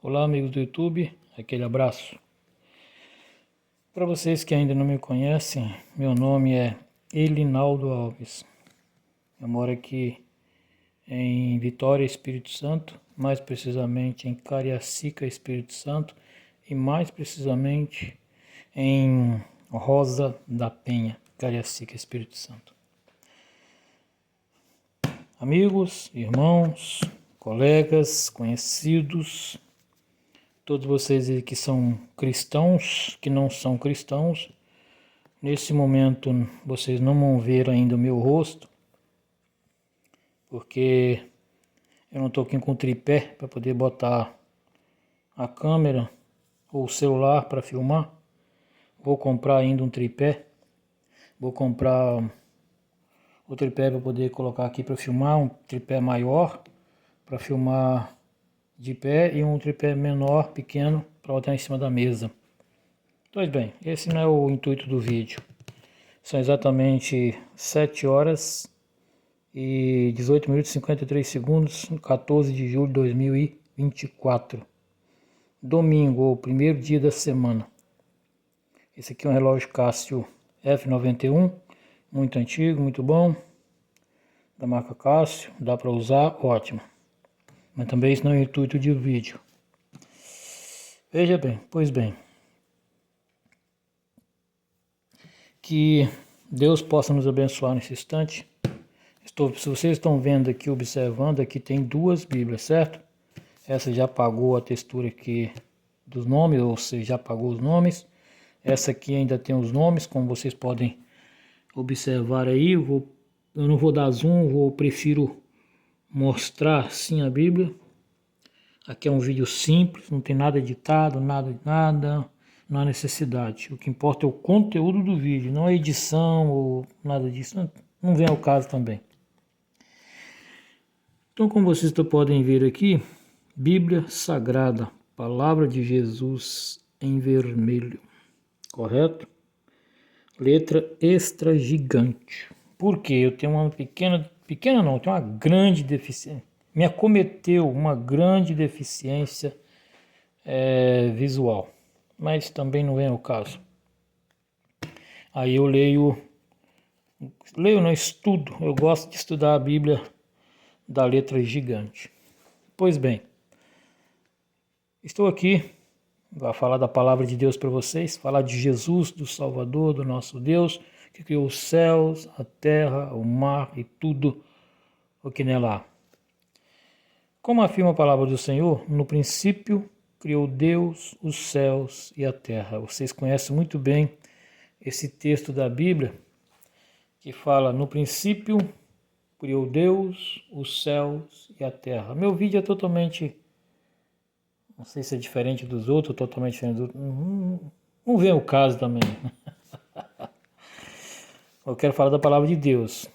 Olá, amigos do YouTube, aquele abraço. Para vocês que ainda não me conhecem, meu nome é Elinaldo Alves. Eu moro aqui em Vitória, Espírito Santo, mais precisamente em Cariacica, Espírito Santo, e mais precisamente em Rosa da Penha, Cariacica, Espírito Santo. Amigos, irmãos, colegas, conhecidos, todos vocês aí que são cristãos, que não são cristãos, nesse momento vocês não vão ver ainda o meu rosto, porque eu não estou aqui com tripé para poder botar a câmera ou o celular para filmar. Vou comprar ainda um tripé, vou comprar o tripé para poder colocar aqui para filmar, um tripé maior para filmar de pé e um tripé menor, pequeno, para botar em cima da mesa. Pois bem, esse não é o intuito do vídeo. São exatamente 7 horas e 18 minutos e 53 segundos, 14 de julho de 2024. Domingo, o primeiro dia da semana. Esse aqui é um relógio Casio F91, muito antigo, muito bom. Da marca Casio, dá para usar, ótimo. Mas também isso não é o intuito de vídeo. Veja bem, pois bem. Que Deus possa nos abençoar nesse instante. Se vocês estão vendo aqui, observando, aqui tem duas Bíblias, certo? Essa já apagou a textura aqui dos nomes, ou seja, já apagou os nomes. Essa aqui ainda tem os nomes, como vocês podem observar aí. Eu não vou dar zoom, prefiro mostrar sim a Bíblia. Aqui é um vídeo simples, não tem nada editado, nada, não há necessidade. O que importa é o conteúdo do vídeo, não a edição ou nada disso, não vem ao caso também. Então, como vocês podem ver aqui, Bíblia Sagrada, Palavra de Jesus em vermelho, correto? Letra extra gigante. Por quê? Eu tenho uma pequena não, eu tenho uma grande deficiência. Me acometeu uma grande deficiência visual, mas também não vem ao caso. Aí eu não, estudo, eu gosto de estudar a Bíblia da letra gigante. Pois bem, estou aqui para falar da palavra de Deus para vocês, falar de Jesus, do Salvador, do nosso Deus, que criou os céus, a terra, o mar e tudo o que nela há. Como afirma a palavra do Senhor, no princípio criou Deus os céus e a terra. Vocês conhecem muito bem esse texto da Bíblia que fala: no princípio criou Deus os céus e a terra. Meu vídeo é totalmente, não sei se é diferente dos outros, totalmente diferente dos outros. Não vem o caso também. Eu quero falar da palavra de Deus.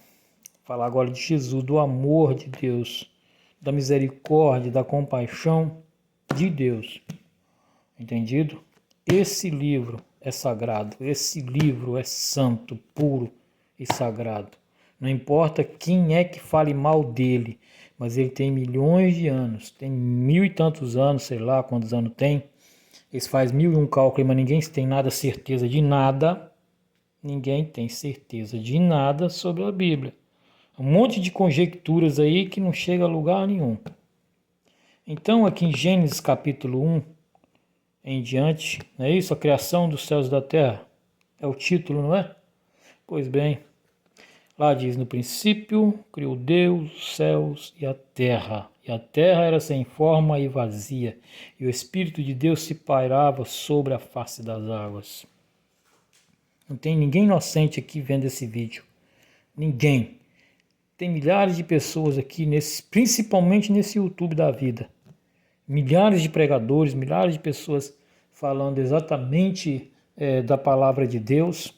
Falar agora de Jesus, do amor de Deus, da misericórdia, da compaixão de Deus. Entendido? Esse livro é sagrado, esse livro é santo, puro e sagrado. Não importa quem é que fale mal dele, mas ele tem milhões de anos, tem 1000 e tantos anos, sei lá quantos anos tem. Eles fazem 1001 cálculos, mas ninguém tem nada certeza de nada. Ninguém tem certeza de nada sobre a Bíblia. Um monte de conjecturas aí que não chega a lugar nenhum. Então, aqui em Gênesis capítulo 1 em diante, não é isso? A criação dos céus e da terra. É o título, não é? Pois bem, lá diz: no princípio criou Deus os céus e a terra. E a terra era sem forma e vazia, e o Espírito de Deus se pairava sobre a face das águas. Não tem ninguém inocente aqui vendo esse vídeo. Ninguém. Tem milhares de pessoas aqui, principalmente nesse YouTube da vida. Milhares de pregadores, milhares de pessoas falando exatamente da palavra de Deus.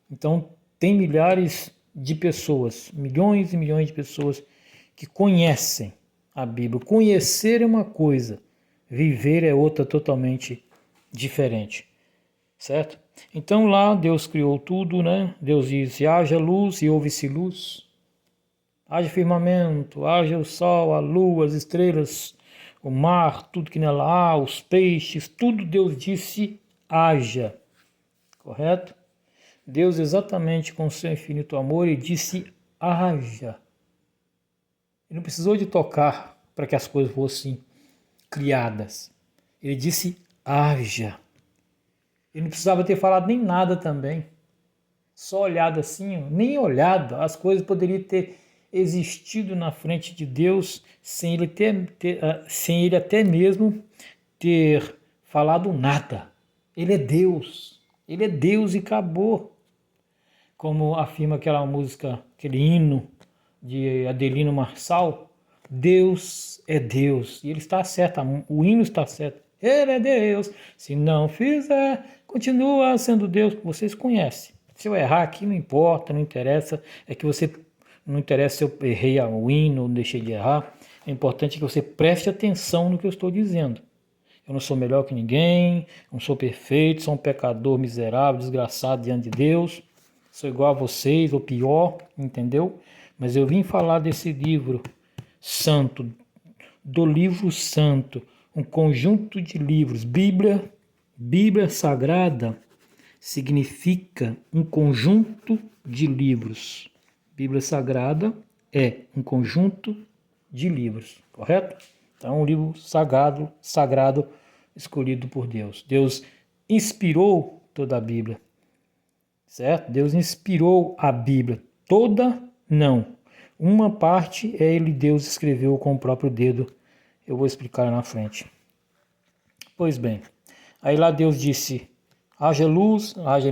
Então, tem milhares de pessoas, milhões e milhões de pessoas que conhecem a Bíblia. Conhecer é uma coisa, viver é outra totalmente diferente, certo? Então lá Deus criou tudo, né? Deus disse: haja luz e houve-se luz. Haja firmamento, haja o sol, a lua, as estrelas, o mar, tudo que nela há, os peixes, tudo Deus disse, haja. Correto? Deus, exatamente com o seu infinito amor, ele disse, haja. Ele não precisou de tocar para que as coisas fossem criadas. Ele disse, haja. Ele não precisava ter falado nem nada também. Só olhado assim, nem olhado, as coisas poderiam ter existido na frente de Deus sem ele até mesmo ter falado nada. Ele é Deus e acabou. Como afirma aquela música, aquele hino de Adelino Marçal, Deus é Deus. E ele está certo, o hino está certo. Ele é Deus, se não fizer, continua sendo Deus. Vocês conhecem. Se eu errar aqui, não importa, não interessa. Não interessa se eu errei o hino ou deixei de errar. É importante que você preste atenção no que eu estou dizendo. Eu não sou melhor que ninguém, não sou perfeito, sou um pecador miserável, desgraçado diante de Deus. Sou igual a vocês, ou pior, entendeu? Mas eu vim falar desse livro santo, do livro santo, um conjunto de livros. Bíblia Sagrada significa um conjunto de livros. Bíblia Sagrada é um conjunto de livros, correto? Então, um livro sagrado escolhido por Deus. Deus inspirou toda a Bíblia, certo? Deus inspirou a Bíblia. Toda, não. Uma parte Deus escreveu com o próprio dedo. Eu vou explicar na frente. Pois bem, aí lá Deus disse, haja luz, haja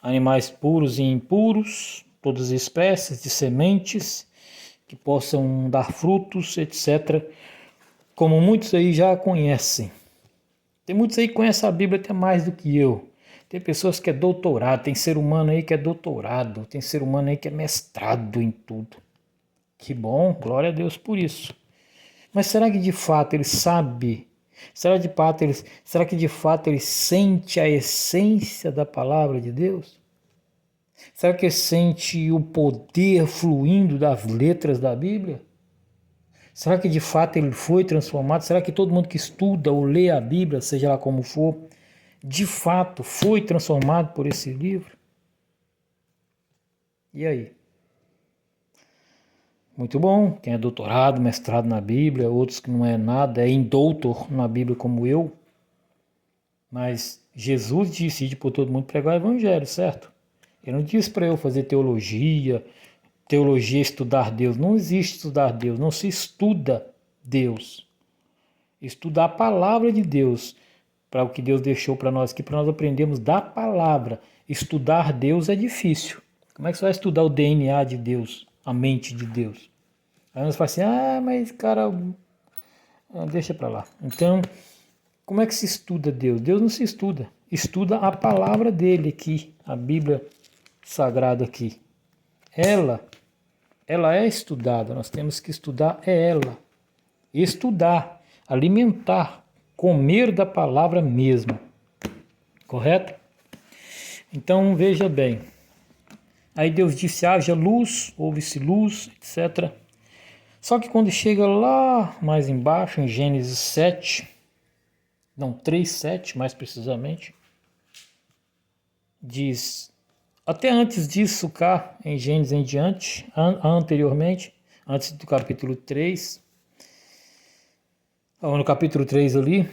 animais puros e impuros, todas as espécies de sementes que possam dar frutos, etc. Como muitos aí já conhecem. Tem muitos aí que conhecem a Bíblia até mais do que eu. Tem pessoas que é doutorado, tem ser humano aí que é doutorado, tem ser humano aí que é mestrado em tudo. Que bom, glória a Deus por isso. Mas será que de fato ele sabe? Será que de fato ele sente a essência da palavra de Deus? Será que ele sente o poder fluindo das letras da Bíblia? Será que de fato ele foi transformado? Será que todo mundo que estuda ou lê a Bíblia, seja lá como for, de fato foi transformado por esse livro? E aí? Muito bom, quem é doutorado, mestrado na Bíblia, outros que não é nada, é indoutor na Bíblia como eu. Mas Jesus disse por todo mundo pregar o evangelho, certo? Ele não disse para eu fazer teologia estudar Deus. Não existe estudar Deus, não se estuda Deus. Estudar a palavra de Deus, para o que Deus deixou para nós aqui, para nós aprendermos da palavra. Estudar Deus é difícil. Como é que você vai estudar o DNA de Deus, a mente de Deus? Aí nós falamos assim, mas cara, deixa para lá. Então, como é que se estuda Deus? Deus não se estuda. Estuda a palavra dele aqui, a Bíblia Sagrada aqui. Ela é estudada, nós temos que estudar ela. Estudar, alimentar, comer da palavra mesmo. Correto? Então, veja bem. Aí Deus disse, haja luz, houve-se luz, etc. Só que quando chega lá mais embaixo, em Gênesis 3:7, mais precisamente, diz, até antes disso cá, em Gênesis em diante, anteriormente, antes do capítulo 3, no capítulo 3 ali,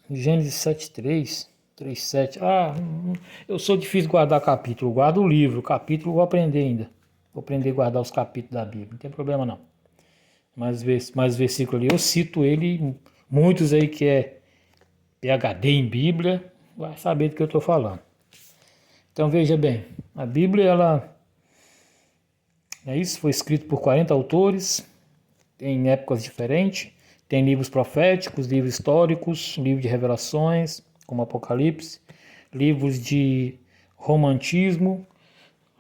Gênesis 7:3, 3:7, eu sou difícil de guardar capítulo, eu guardo o livro, o capítulo eu vou aprender ainda. Vou aprender a guardar os capítulos da Bíblia, não tem problema não. Mais versículo ali, eu cito ele, muitos aí que é PhD em Bíblia, vai saber do que eu estou falando. Então veja bem, a Bíblia, foi escrito por 40 autores, em épocas diferentes, tem livros proféticos, livros históricos, livros de revelações, como Apocalipse, livros de romantismo,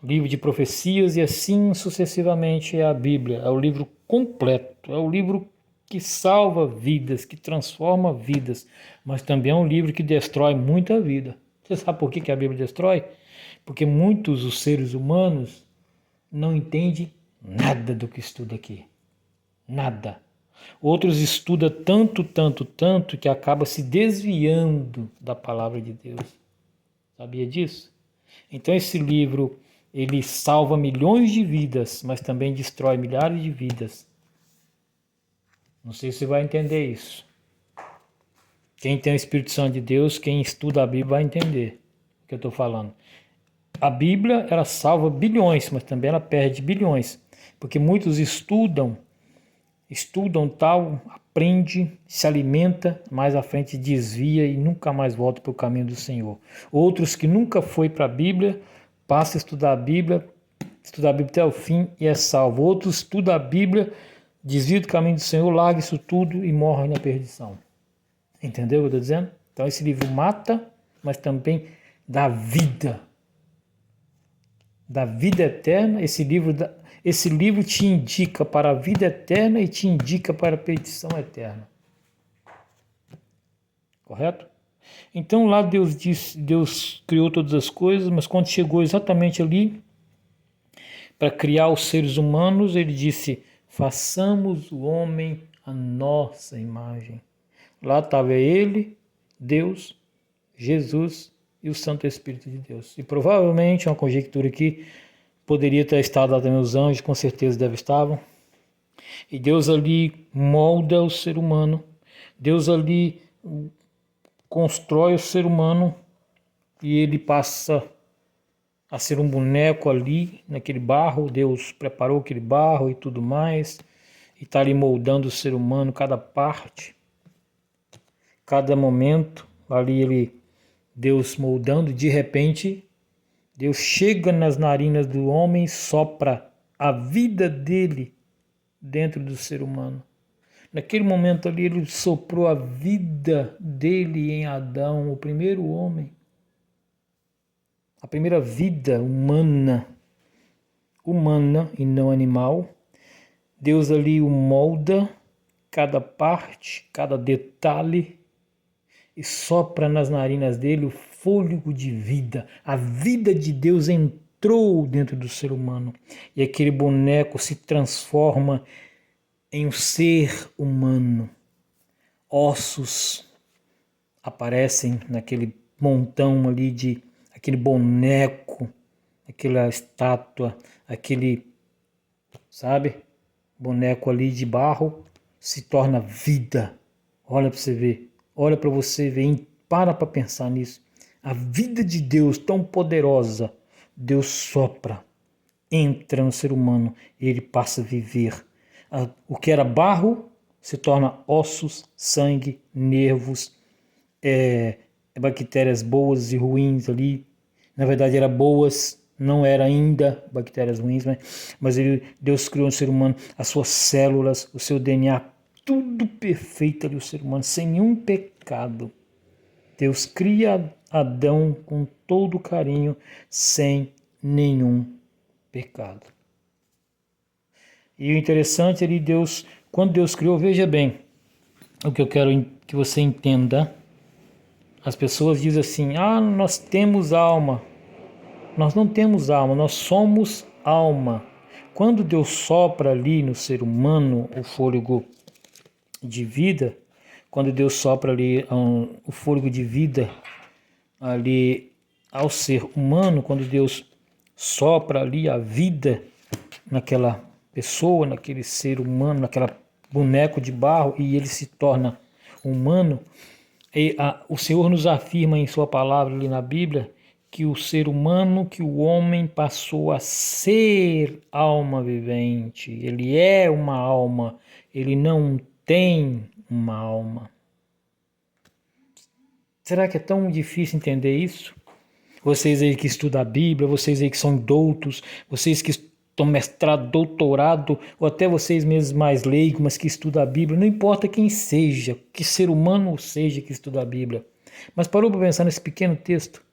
livro de profecias e assim sucessivamente é a Bíblia. É o livro completo, é o livro que salva vidas, que transforma vidas, mas também é um livro que destrói muita vida. Você sabe por que a Bíblia destrói? Porque muitos os seres humanos não entendem nada do que estuda aqui. Nada. Outros estudam tanto, que acaba se desviando da palavra de Deus. Sabia disso? Então esse livro, ele salva milhões de vidas, mas também destrói milhares de vidas. Não sei se você vai entender isso. Quem tem o Espírito Santo de Deus, quem estuda a Bíblia vai entender o que eu estou falando. A Bíblia, ela salva bilhões, mas também ela perde bilhões. Porque muitos estudam tal, aprende, se alimenta, mais à frente desvia e nunca mais volta para o caminho do Senhor. Outros que nunca foi para a Bíblia, passa a estudar a Bíblia até o fim e é salvo. Outros estudam a Bíblia, desvia do caminho do Senhor, larga isso tudo e morre na perdição. Entendeu o que eu estou dizendo? Então esse livro mata, mas também dá vida. Da vida eterna. Esse livro te indica para a vida eterna e te indica para a perdição eterna. Correto? Então lá Deus criou todas as coisas, mas quando chegou exatamente ali para criar os seres humanos, ele disse: façamos o homem à nossa imagem. Lá estava ele, Deus, Jesus e o Santo Espírito de Deus. E provavelmente, uma conjectura aqui, poderia ter estado lá também os anjos, com certeza deve estavam. E Deus ali molda o ser humano. Deus ali constrói o ser humano e ele passa a ser um boneco ali, naquele barro. Deus preparou aquele barro e tudo mais. E está ali moldando o ser humano, cada parte, cada momento. Ali Deus moldando, de repente, Deus chega nas narinas do homem e sopra a vida dele dentro do ser humano. Naquele momento ali, ele soprou a vida dele em Adão, o primeiro homem. A primeira vida humana e não animal. Deus ali o molda, cada parte, cada detalhe, e sopra nas narinas dele o fôlego de vida. A vida de Deus entrou dentro do ser humano. E aquele boneco se transforma em um ser humano. Ossos aparecem naquele montão ali aquele boneco, aquela estátua, aquele, sabe, boneco ali de barro se torna vida. Olha para você ver. Olha para você ver, para pensar nisso. A vida de Deus tão poderosa, Deus sopra, entra no ser humano e ele passa a viver. O que era barro se torna ossos, sangue, nervos, bactérias boas e ruins ali. Na verdade era boas, não era ainda bactérias ruins, mas Deus criou no ser humano as suas células, o seu DNA, tudo perfeito ali, o ser humano, sem nenhum pecado. Deus cria Adão com todo carinho, sem nenhum pecado. E o interessante ali, quando Deus criou, veja bem, o que eu quero que você entenda. As pessoas dizem assim: nós temos alma. Nós não temos alma, nós somos alma. Quando Deus sopra ali no ser humano o fôlego de vida, quando Deus sopra ali o fôlego de vida ali ao ser humano, quando Deus sopra ali a vida naquela pessoa, naquele ser humano, naquela boneco de barro, e ele se torna humano, o Senhor nos afirma em sua palavra ali na Bíblia que o ser humano, que o homem passou a ser alma vivente. Ele é uma alma, ele não tem uma alma. Será que é tão difícil entender isso? Vocês aí que estudam a Bíblia, vocês aí que são doutos, vocês que estão mestrado, doutorado, ou até vocês mesmos mais leigos, mas que estudam a Bíblia, não importa quem seja, que ser humano seja que estuda a Bíblia. Mas parou para pensar nesse pequeno texto?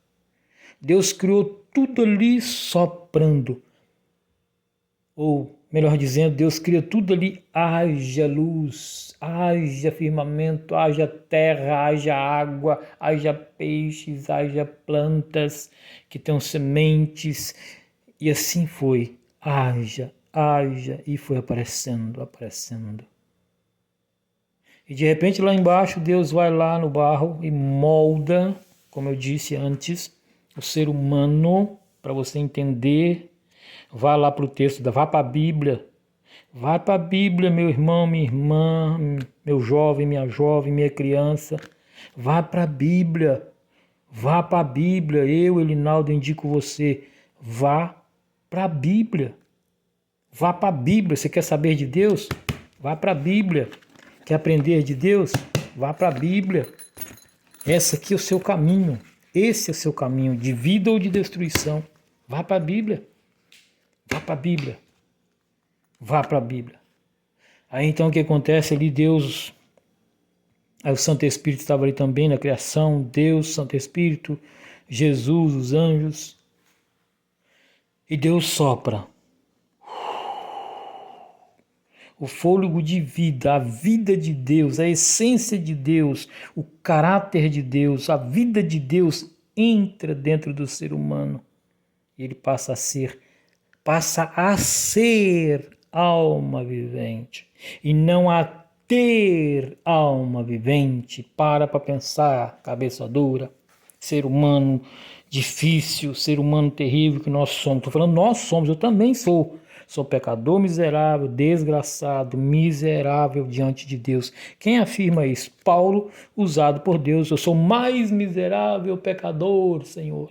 Deus criou tudo ali soprando. Ou, melhor dizendo, Deus cria tudo ali, haja luz, haja firmamento, haja terra, haja água, haja peixes, haja plantas que tenham sementes. E assim foi, haja, e foi aparecendo. E de repente lá embaixo Deus vai lá no barro e molda, como eu disse antes, o ser humano, para você entender. Vá lá para o texto, vá para a Bíblia. Vá para a Bíblia, meu irmão, minha irmã, meu jovem, minha criança. Vá para a Bíblia. Vá para a Bíblia. Eu, Elinaldo, indico você. Vá para a Bíblia. Vá para a Bíblia. Você quer saber de Deus? Vá para a Bíblia. Quer aprender de Deus? Vá para a Bíblia. Esse aqui é o seu caminho. Esse é o seu caminho de vida ou de destruição. Vá para a Bíblia. Vá para a Bíblia. Vá para a Bíblia. Aí então o que acontece ali? Deus, aí o Santo Espírito estava ali também na criação. Deus, Santo Espírito, Jesus, os anjos. E Deus sopra o fôlego de vida, a vida de Deus, a essência de Deus, o caráter de Deus, a vida de Deus entra dentro do ser humano. E ele passa a ser alma vivente e não a ter alma vivente. Para pensar, cabeça dura, ser humano difícil, ser humano terrível que nós somos. Estou falando nós somos, eu também sou pecador miserável, desgraçado, miserável diante de Deus. Quem afirma isso? Paulo, usado por Deus. Eu sou mais miserável pecador, Senhor.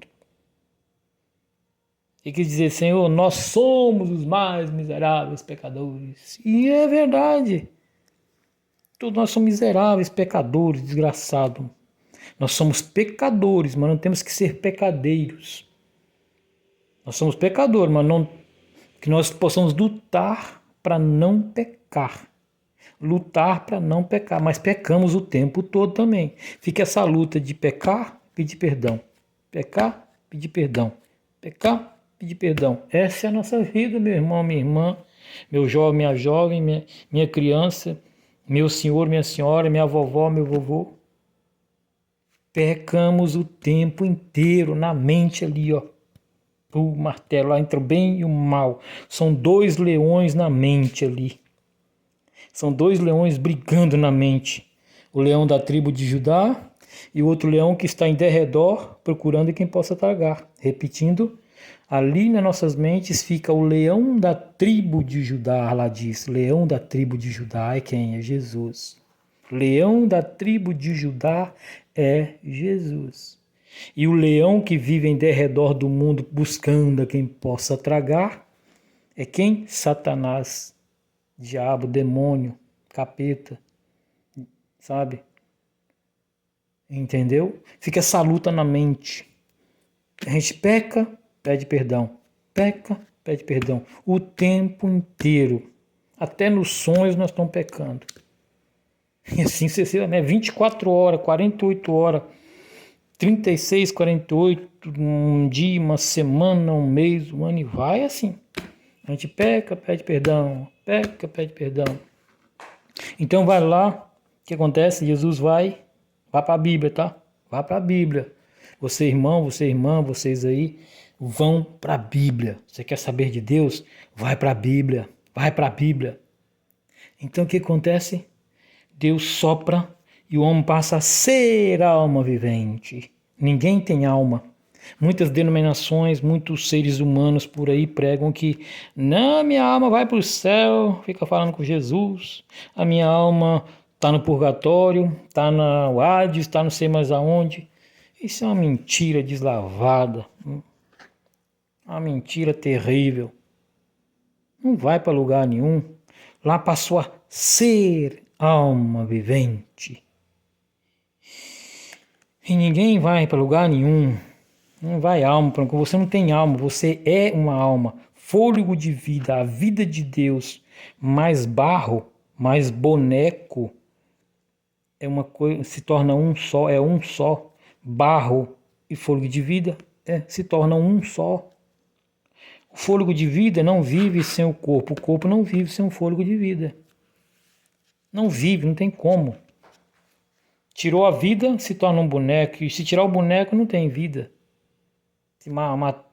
E quis dizer, Senhor, nós somos os mais miseráveis pecadores. E é verdade. Todos nós somos miseráveis pecadores, desgraçados. Nós somos pecadores, mas não temos que ser pecadeiros. Nós somos pecadores, mas não que nós possamos lutar para não pecar. Lutar para não pecar, mas pecamos o tempo todo também. Fica essa luta de pecar, pedir perdão. Pecar, pedir perdão. Pecar, pedir perdão. Essa é a nossa vida, meu irmão, minha irmã, meu jovem, minha jovem, minha criança, meu senhor, minha senhora, minha vovó, meu vovô. Pecamos o tempo inteiro na mente ali, ó. O martelo, lá entra o bem e o mal. São dois leões na mente ali. São dois leões brigando na mente. O leão da tribo de Judá e o outro leão que está em derredor procurando quem possa tragar. Repetindo, ali nas nossas mentes fica o leão da tribo de Judá, lá diz. Leão da tribo de Judá é quem? É Jesus. Leão da tribo de Judá é Jesus. E o leão que vive em derredor do mundo buscando a quem possa tragar é quem? Satanás, diabo, demônio, capeta, sabe? Entendeu? Fica essa luta na mente. A gente peca, pede perdão. Peca, pede perdão. O tempo inteiro. Até nos sonhos nós estamos pecando. E assim sucessivamente, 24 horas, 48 horas, 36, 48, um dia, uma semana, um mês, um ano, e vai assim. A gente peca, pede perdão, peca, pede perdão. Então vai lá, o que acontece? Jesus vai para a Bíblia, tá? Vá para a Bíblia. Você irmão, você irmã, vocês aí, vão para a Bíblia. Você quer saber de Deus? Vai para a Bíblia, vai para a Bíblia. Então o que acontece? Deus sopra e o homem passa a ser alma vivente. Ninguém tem alma. Muitas denominações, muitos seres humanos por aí pregam que não, minha alma vai para o céu, fica falando com Jesus, a minha alma está no purgatório, está na Hades, está não sei mais aonde. Isso é uma mentira deslavada, uma mentira terrível. Não vai para lugar nenhum. Lá passou a ser alma vivente. E ninguém vai para lugar nenhum. Não vai alma, porque você não tem alma, você é uma alma. Fôlego de vida, a vida de Deus, mais barro, mais boneco, é uma coisa, se torna um só, é um só. Barro e fôlego de vida se tornam um só. O fôlego de vida não vive sem o corpo não vive sem o fôlego de vida. Não vive, não tem como. Tirou a vida, se torna um boneco, e se tirar o boneco, não tem vida.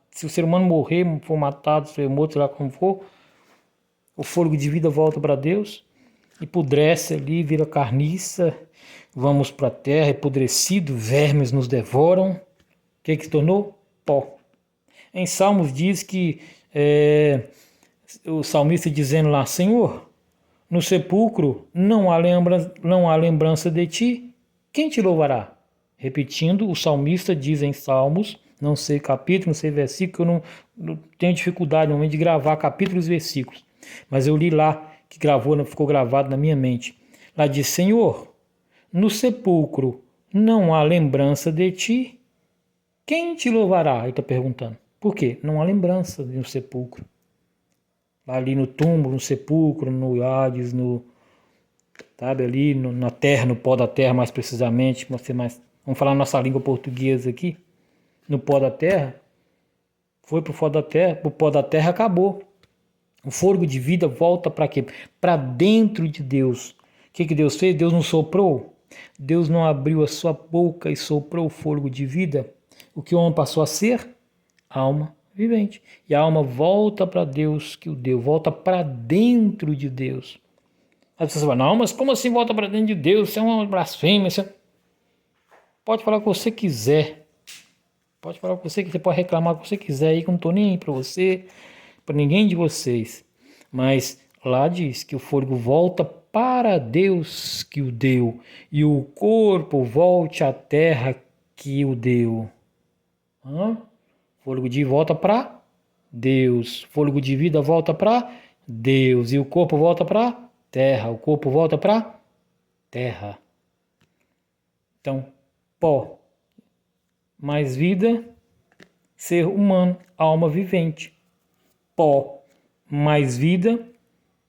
Se o ser humano morrer, for matado, for morto, sei lá como for, o fôlego de vida volta para Deus. apodrece ali, vira carniça, vamos para a terra, apodrecido, vermes nos devoram. O que se tornou? Pó. Em Salmos diz que o salmista dizendo lá, Senhor, no sepulcro não há lembrança de ti, quem te louvará? Repetindo, o salmista diz em Salmos, não sei capítulo, não sei versículo, eu não tenho dificuldade no momento de gravar capítulos e versículos, mas eu li lá, que ficou gravado na minha mente. Lá diz, Senhor, no sepulcro não há lembrança de ti, quem te louvará? Ele está perguntando. Por quê? Não há lembrança no sepulcro. Ali no túmulo, no sepulcro, no Hades, sabe, ali na terra, no pó da terra mais precisamente, vamos falar nossa língua portuguesa aqui, no pó da terra, foi pro pó da terra acabou. O fôlego de vida volta para quê? Para dentro de Deus. O que Deus fez? Deus não soprou. Deus não abriu a sua boca e soprou o fôlego de vida. O que o homem passou a ser? Alma vivente. E a alma volta para Deus que o deu, volta para dentro de Deus. Aí você fala, não, mas como assim volta para dentro de Deus? Isso é uma blasfêmia. Pode falar o que você quiser. Pode falar o que você quiser, pode reclamar o que você quiser aí, que eu não estou nem aí para você, para ninguém de vocês. Mas lá diz que o fôlego volta para Deus que o deu, e o corpo volte à terra que o deu. Fôlego de volta para Deus. Fôlego de vida volta para Deus. E o corpo volta para terra. O corpo volta para terra. Então, pó. Mais vida, ser humano, alma vivente. Pó. Mais vida,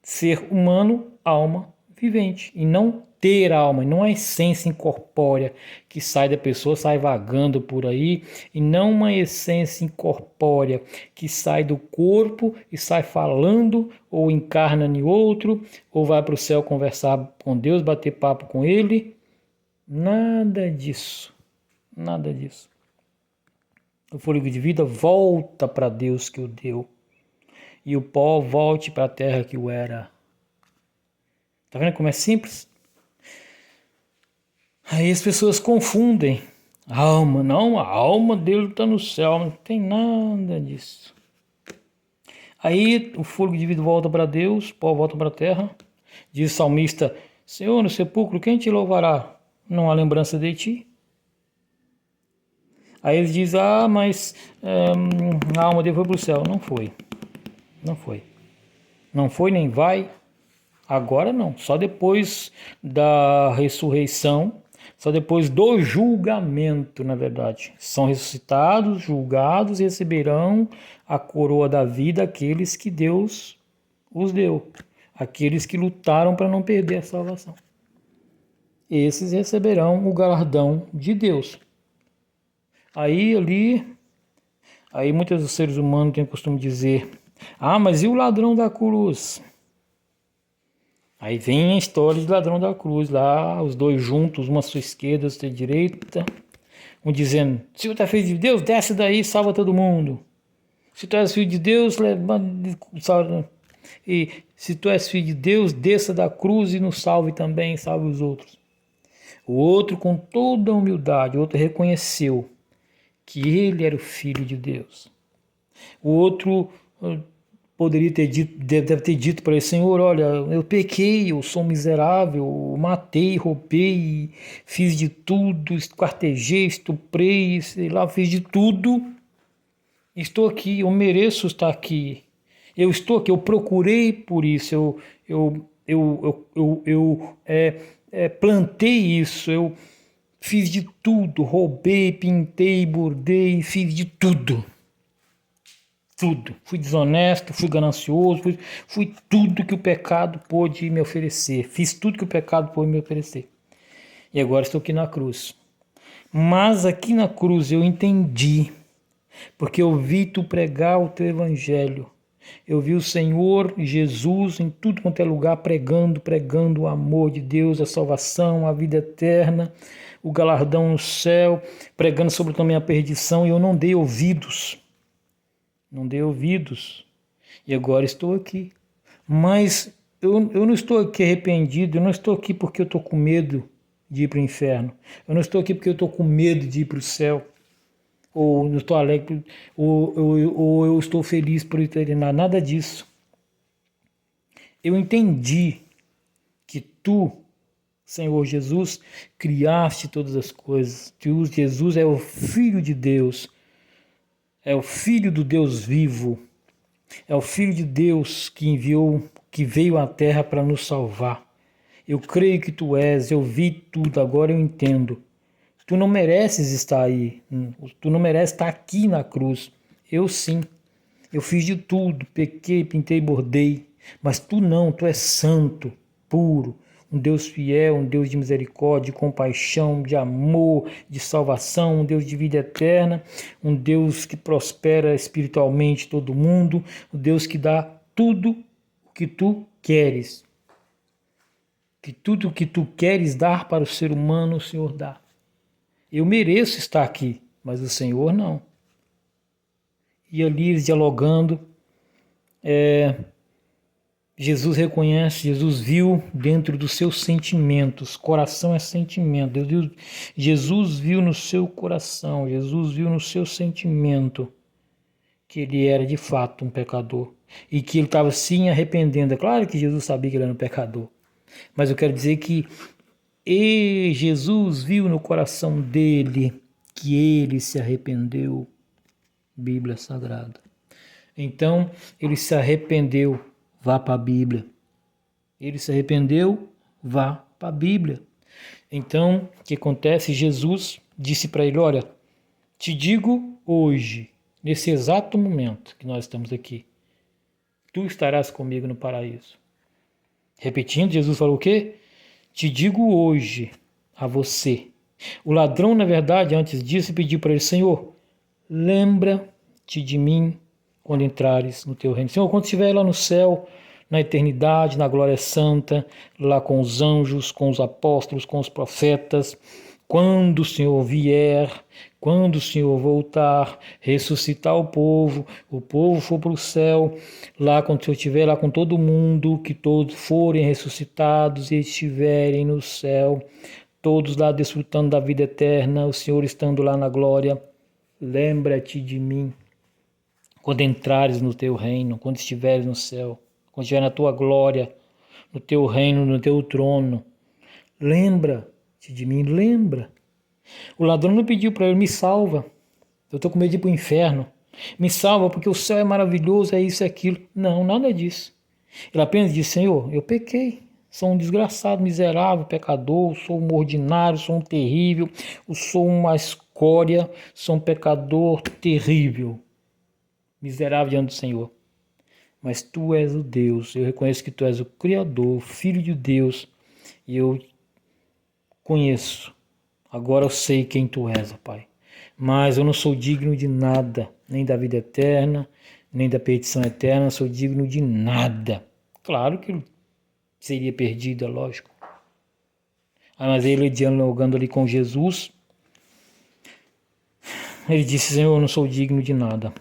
ser humano, alma vivente. E não ter alma, e não a essência incorpórea que sai da pessoa, sai vagando por aí, e não uma essência incorpórea que sai do corpo e sai falando, ou encarna em outro, ou vai para o céu conversar com Deus, bater papo com Ele. Nada disso. Nada disso. O fôlego de vida volta para Deus que o deu. E o pó volte para a terra que o era. Tá vendo como é simples? Aí as pessoas confundem. Alma, não, a alma dele está no céu. Não tem nada disso. Aí o fôlego de vida volta para Deus, o pó volta para a terra. Diz o salmista, Senhor, no sepulcro, quem te louvará? Não há lembrança de ti. Aí eles dizem, mas a alma dele foi para o céu. Não foi. Não foi. Não foi nem vai. Agora não. Só depois da ressurreição, só depois do julgamento, na verdade. São ressuscitados, julgados e receberão a coroa da vida aqueles que Deus os deu. Aqueles que lutaram para não perder a salvação. Esses receberão o galardão de Deus. Aí muitos dos seres humanos têm o costume de dizer, mas e o ladrão da cruz? Aí vem a história do ladrão da cruz, lá os dois juntos, uma à sua esquerda, outra à direita, um dizendo, se tu é filho de Deus, desce daí, salva todo mundo. Se tu és filho de Deus, salva. E se tu és filho de Deus, desça da cruz e nos salve também, salve os outros. O outro, com toda a humildade, o outro reconheceu que ele era o Filho de Deus. O outro poderia ter dito, deve ter dito para ele, Senhor, olha, eu pequei, eu sou miserável, matei, roubei, fiz de tudo, esquartejei, estuprei, sei lá, fiz de tudo. Estou aqui, eu mereço estar aqui. Eu estou aqui, eu procurei por isso, eu plantei isso, eu fiz de tudo, roubei, pintei, bordei, fiz de tudo. Tudo. Fui desonesto, fui ganancioso, fui tudo que o pecado pôde me oferecer. Fiz tudo que o pecado pôde me oferecer. E agora estou aqui na cruz. Mas aqui na cruz eu entendi, porque eu vi tu pregar o teu evangelho. Eu vi o Senhor Jesus em tudo quanto é lugar pregando o amor de Deus, a salvação, a vida eterna, o galardão no céu, pregando sobre também a perdição, e eu não dei ouvidos. Não dei ouvidos. E agora estou aqui. Mas eu não estou aqui arrependido, eu não estou aqui porque eu estou com medo de ir para o inferno. Eu não estou aqui porque eu estou com medo de ir para o céu. Ou não estou alegre, ou eu estou feliz por eternidade. Nada disso. Eu entendi que tu, Senhor Jesus, criaste todas as coisas. Tu, Jesus, é o Filho de Deus. É o Filho do Deus vivo. É o Filho de Deus que veio à Terra para nos salvar. Eu creio que tu és, eu vi tudo, agora eu entendo. Tu não mereces estar aí, tu não mereces estar aqui na cruz. Eu sim, eu fiz de tudo, pequei, pintei, bordei, mas tu não, tu és santo, puro, um Deus fiel, um Deus de misericórdia, de compaixão, de amor, de salvação, um Deus de vida eterna, um Deus que prospera espiritualmente todo mundo, um Deus que dá tudo o que tu queres. Que tudo o que tu queres dar para o ser humano, o Senhor dá. Eu mereço estar aqui, mas o Senhor não. E ali eles dialogando, Jesus reconhece, Jesus viu dentro dos seus sentimentos, coração é sentimento, Jesus viu no seu coração, Jesus viu no seu sentimento que ele era de fato um pecador e que ele estava se arrependendo. É claro que Jesus sabia que ele era um pecador, mas eu quero dizer que Jesus viu no coração dele que ele se arrependeu. Bíblia Sagrada. Então, ele se arrependeu, vá para a Bíblia. Ele se arrependeu, vá para a Bíblia. Então, o que acontece? Jesus disse para ele, olha, te digo hoje, nesse exato momento que nós estamos aqui, tu estarás comigo no paraíso. Repetindo, Jesus falou o quê? Te digo hoje a você. O ladrão, na verdade, antes disso, pediu para ele, Senhor, lembra-te de mim quando entrares no teu reino. Senhor, quando estiver lá no céu, na eternidade, na glória santa, lá com os anjos, com os apóstolos, com os profetas, quando o Senhor vier, quando o Senhor voltar, ressuscitar o povo for para o céu, lá quando o Senhor estiver lá com todo mundo, que todos forem ressuscitados e estiverem no céu, todos lá desfrutando da vida eterna, o Senhor estando lá na glória, lembra-te de mim quando entrares no teu reino, quando estiveres no céu, quando estiver na tua glória, no teu reino, no teu trono, lembra-te de mim, lembra. O ladrão não pediu para ele, me salva, eu estou com medo de ir para o inferno, me salva porque o céu é maravilhoso, é isso e aquilo. Não, nada disso. Ele apenas disse, Senhor, eu pequei, sou um desgraçado, miserável, pecador, sou um ordinário, sou um terrível, eu sou uma escória, sou um pecador terrível, miserável diante do Senhor. Mas tu és o Deus, eu reconheço que tu és o Criador, Filho de Deus, e eu conheço, agora eu sei quem tu és, ó Pai. Mas eu não sou digno de nada, nem da vida eterna, nem da perdição eterna, não sou digno de nada. Claro que seria perdido, é lógico. Mas ele dialogando ali com Jesus, ele disse, Senhor, eu não sou digno de nada.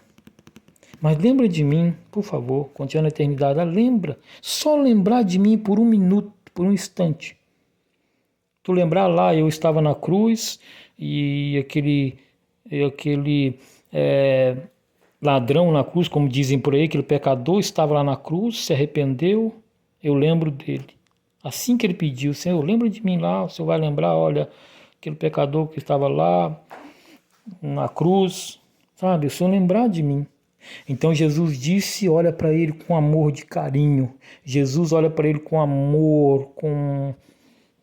Mas lembra de mim, por favor, quando estiver na eternidade, lembra, só lembrar de mim por um minuto, por um instante. Tu lembrar lá, eu estava na cruz e aquele ladrão na cruz, como dizem por aí, aquele pecador estava lá na cruz, se arrependeu, eu lembro dele. Assim que ele pediu, Senhor, lembra de mim lá, o Senhor vai lembrar, olha, aquele pecador que estava lá na cruz, sabe, o Senhor lembrar de mim. Então Jesus disse, olha para ele com amor, de carinho. Jesus olha para ele com amor,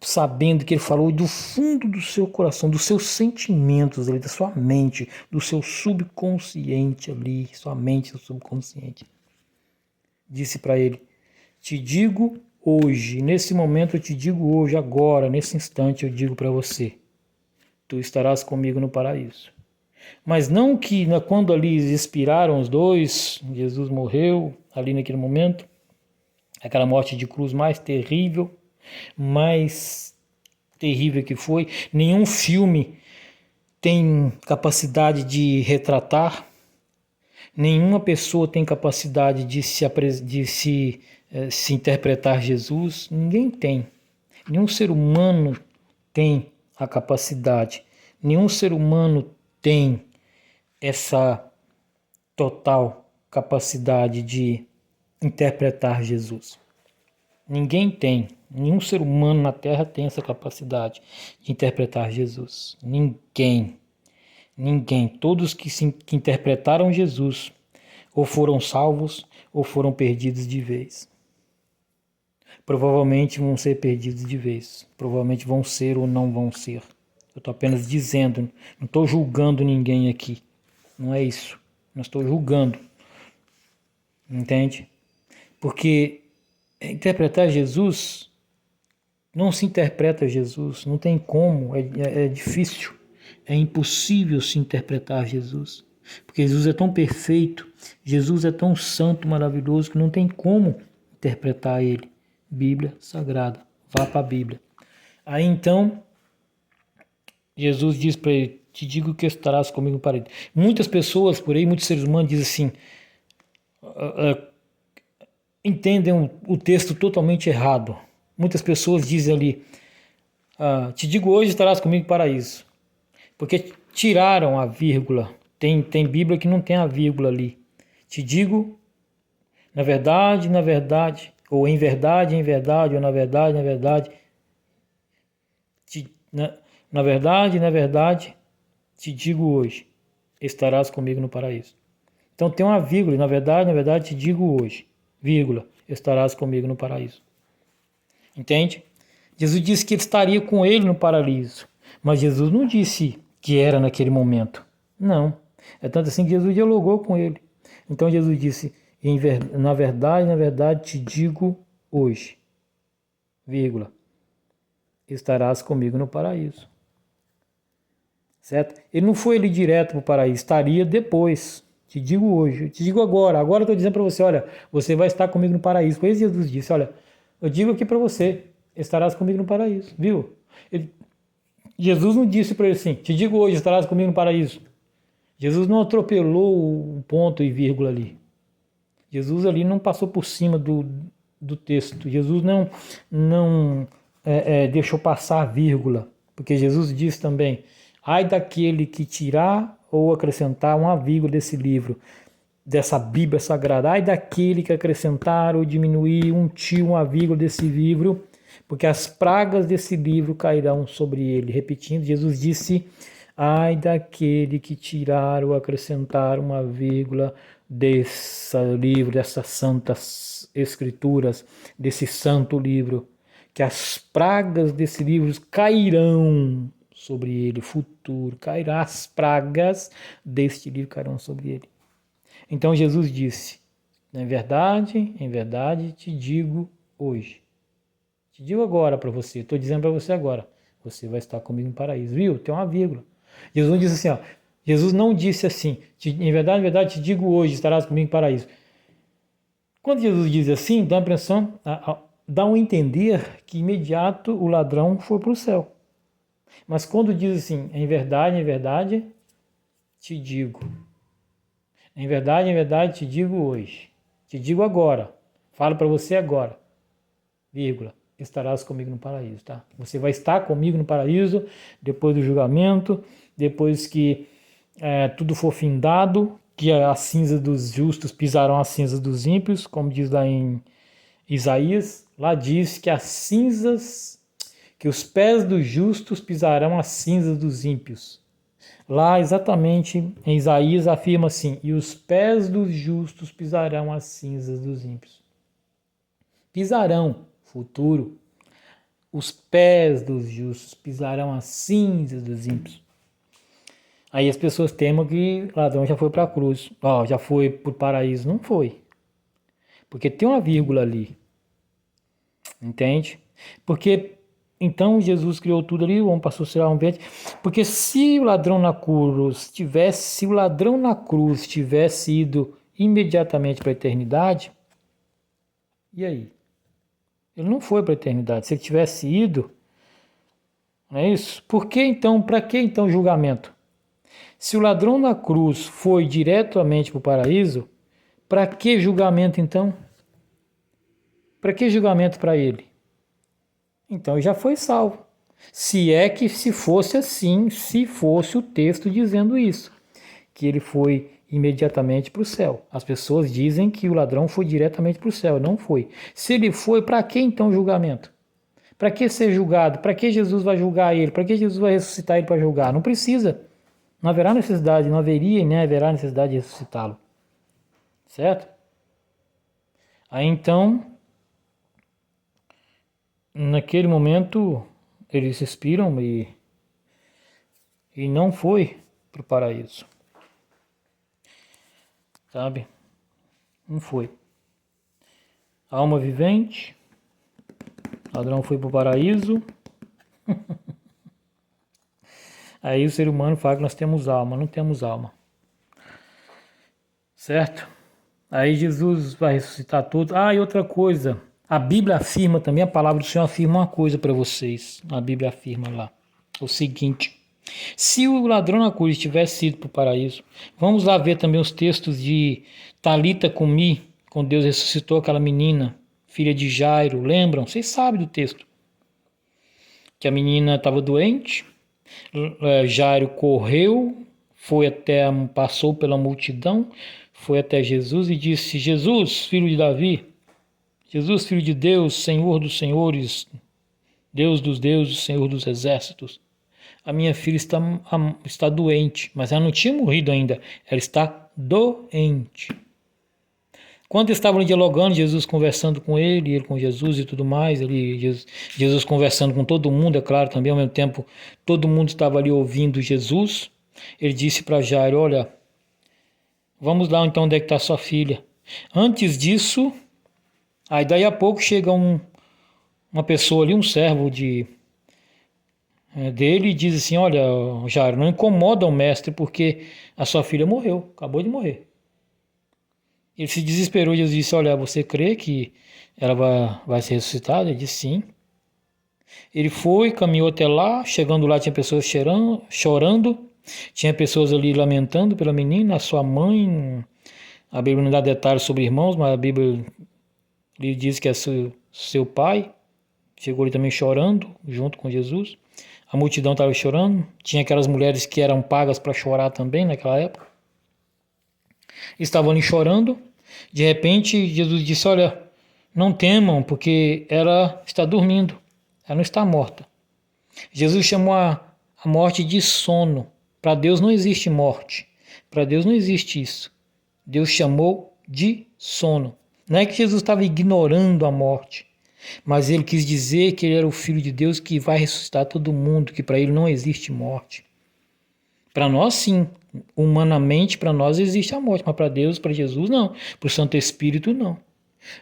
sabendo que ele falou do fundo do seu coração, dos seus sentimentos ali, da sua mente, do seu subconsciente ali, sua mente, seu subconsciente. Disse para ele, te digo hoje, nesse momento eu te digo hoje, agora, nesse instante eu digo para você, tu estarás comigo no paraíso. Mas não que quando ali expiraram os dois, Jesus morreu ali naquele momento, aquela morte de cruz mais terrível que foi, nenhum filme tem capacidade de retratar, nenhuma pessoa tem capacidade de se se interpretar Jesus? Ninguém tem. Nenhum ser humano tem a capacidade. Nenhum ser humano tem essa total capacidade de interpretar Jesus. Ninguém tem. Nenhum ser humano na Terra tem essa capacidade de interpretar Jesus. Ninguém. Ninguém. Todos que interpretaram Jesus ou foram salvos ou foram perdidos de vez. Provavelmente vão ser perdidos de vez. Provavelmente vão ser ou não vão ser. Eu estou apenas dizendo, não estou julgando ninguém aqui. Não é isso. Não estou julgando. Entende? Porque interpretar Jesus, não se interpreta Jesus, não tem como, é difícil, é impossível se interpretar Jesus. Porque Jesus é tão perfeito, Jesus é tão santo, maravilhoso, que não tem como interpretar ele. Bíblia Sagrada, vá para a Bíblia. Aí então, Jesus diz para ele, te digo que estarás comigo para ele. Muitas pessoas por aí, muitos seres humanos dizem assim, entendem o texto totalmente errado. Muitas pessoas dizem ali, te digo hoje estarás comigo para isso. Porque tiraram a vírgula. Tem Bíblia que não tem a vírgula ali. Te digo, na verdade, ou em verdade, ou na verdade, na verdade, te digo hoje, estarás comigo no paraíso. Então tem uma vírgula, na verdade, te digo hoje, vírgula, estarás comigo no paraíso. Entende? Jesus disse que ele estaria com ele no paraíso, mas Jesus não disse que era naquele momento. Não. É tanto assim que Jesus dialogou com ele. Então Jesus disse, na verdade, te digo hoje, vírgula, estarás comigo no paraíso. Certo? Ele não foi ali direto para o paraíso, estaria depois. Te digo hoje, te digo agora. Agora eu estou dizendo para você, olha, você vai estar comigo no paraíso. Pois Jesus disse, olha, eu digo aqui para você, estarás comigo no paraíso. Viu? Jesus não disse para ele assim, te digo hoje, estarás comigo no paraíso. Jesus não atropelou o ponto e vírgula ali. Jesus ali não passou por cima do texto. Jesus não deixou passar a vírgula. Porque Jesus disse também, ai daquele que tirar ou acrescentar uma vírgula desse livro, dessa Bíblia Sagrada. Ai daquele que acrescentar ou diminuir um tio, uma vírgula desse livro, porque as pragas desse livro cairão sobre ele. Repetindo, Jesus disse, ai daquele que tirar ou acrescentar uma vírgula desse livro, dessas santas escrituras, desse santo livro, que as pragas desse livro cairão sobre ele, futuro, cairá as pragas deste livro cairão sobre ele. Então Jesus disse, em verdade, te digo hoje. Te digo agora para você, estou dizendo para você agora, você vai estar comigo no paraíso, viu? Tem uma vírgula. Jesus disse assim, Jesus não disse assim, em verdade, te digo hoje, estarás comigo no paraíso. Quando Jesus diz assim, dá a impressão, dá um entender que imediato o ladrão foi para o céu. Mas quando diz assim, em verdade, te digo. Em verdade, te digo hoje. Te digo agora. Falo para você agora. Vírgula. Estarás comigo no paraíso, tá? Você vai estar comigo no paraíso depois do julgamento, depois que tudo for findado, que as cinzas dos justos pisarão as cinzas dos ímpios, como diz lá em Isaías. Lá diz que que os pés dos justos pisarão as cinzas dos ímpios. Lá exatamente em Isaías afirma assim, e os pés dos justos pisarão as cinzas dos ímpios. Pisarão, futuro. Os pés dos justos pisarão as cinzas dos ímpios. Aí as pessoas temem que o ladrão já foi para a cruz. Já foi para o paraíso. Não foi. Porque tem uma vírgula ali. Entende? Porque então Jesus criou tudo ali, o homem passou a ser um verde. Porque se o ladrão na cruz tivesse ido imediatamente para a eternidade, e aí? Ele não foi para a eternidade. Se ele tivesse ido, não é isso? Para que então julgamento? Se o ladrão na cruz foi diretamente para o paraíso, para que julgamento então? Para que julgamento para ele? Então já foi salvo. Se fosse assim, se fosse o texto dizendo isso, que ele foi imediatamente para o céu. As pessoas dizem que o ladrão foi diretamente para o céu, não foi. Se ele foi, para que então julgamento? Para que ser julgado? Para que Jesus vai julgar ele? Para que Jesus vai ressuscitar ele para julgar? Não precisa. Não haverá necessidade, não haveria e nem haverá necessidade de ressuscitá-lo. Certo? Aí então, naquele momento, eles respiram e não foi para o paraíso. Sabe? Não foi. Alma vivente, ladrão foi para o paraíso. Aí o ser humano fala que nós temos alma, não temos alma. Certo? Aí Jesus vai ressuscitar todos. E outra coisa, a Bíblia afirma também, a palavra do Senhor afirma uma coisa para vocês. A Bíblia afirma lá, o seguinte: se o ladrão na cruz tivesse ido para o paraíso, vamos lá ver também os textos de Talita cumi, quando Deus ressuscitou aquela menina, filha de Jairo, lembram? Vocês sabem do texto. Que a menina estava doente, Jairo correu, passou pela multidão, foi até Jesus e disse: Jesus, filho de Davi, Jesus, filho de Deus, Senhor dos senhores, Deus dos deuses, Senhor dos exércitos, a minha filha está doente, mas ela não tinha morrido ainda, ela está doente. Quando estavam dialogando, Jesus conversando com ele com Jesus e tudo mais, Jesus conversando com todo mundo, é claro, também ao mesmo tempo, todo mundo estava ali ouvindo Jesus. Ele disse para Jairo: olha, vamos lá então onde é que está sua filha. Antes disso, aí daí a pouco chega uma pessoa ali, um servo dele, e diz assim: olha, Jairo, não incomoda o mestre porque a sua filha morreu, acabou de morrer. Ele se desesperou e Jesus disse: olha, você crê que ela vai ser ressuscitada? Ele disse sim. Ele foi, caminhou até lá, chegando lá tinha pessoas chorando, tinha pessoas ali lamentando pela menina, a sua mãe. A Bíblia não dá detalhes sobre irmãos, mas a Bíblia lhe diz que é seu pai. Chegou ali também chorando, junto com Jesus. A multidão estava chorando. Tinha aquelas mulheres que eram pagas para chorar também naquela época. Estavam ali chorando. De repente, Jesus disse: olha, não temam, porque ela está dormindo. Ela não está morta. Jesus chamou a morte de sono. Para Deus não existe morte. Para Deus não existe isso. Deus chamou de sono. Não é que Jesus estava ignorando a morte, mas ele quis dizer que ele era o Filho de Deus que vai ressuscitar todo mundo, que para ele não existe morte. Para nós, sim. Humanamente, para nós existe a morte, mas para Deus, para Jesus, não. Para o Santo Espírito, não.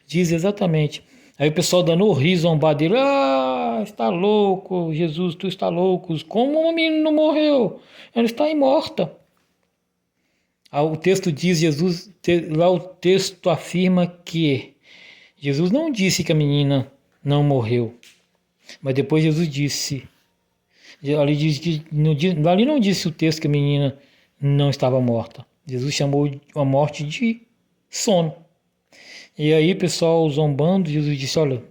Diz exatamente. Aí o pessoal dando o riso, zombar dele: está louco, Jesus, tu está louco. Como uma menina não morreu? Ela está imorta. O texto diz, lá o texto afirma que Jesus não disse que a menina não morreu, mas depois Jesus disse, ali não disse o texto que a menina não estava morta. Jesus chamou a morte de sono. E aí, pessoal zombando, Jesus disse: olha,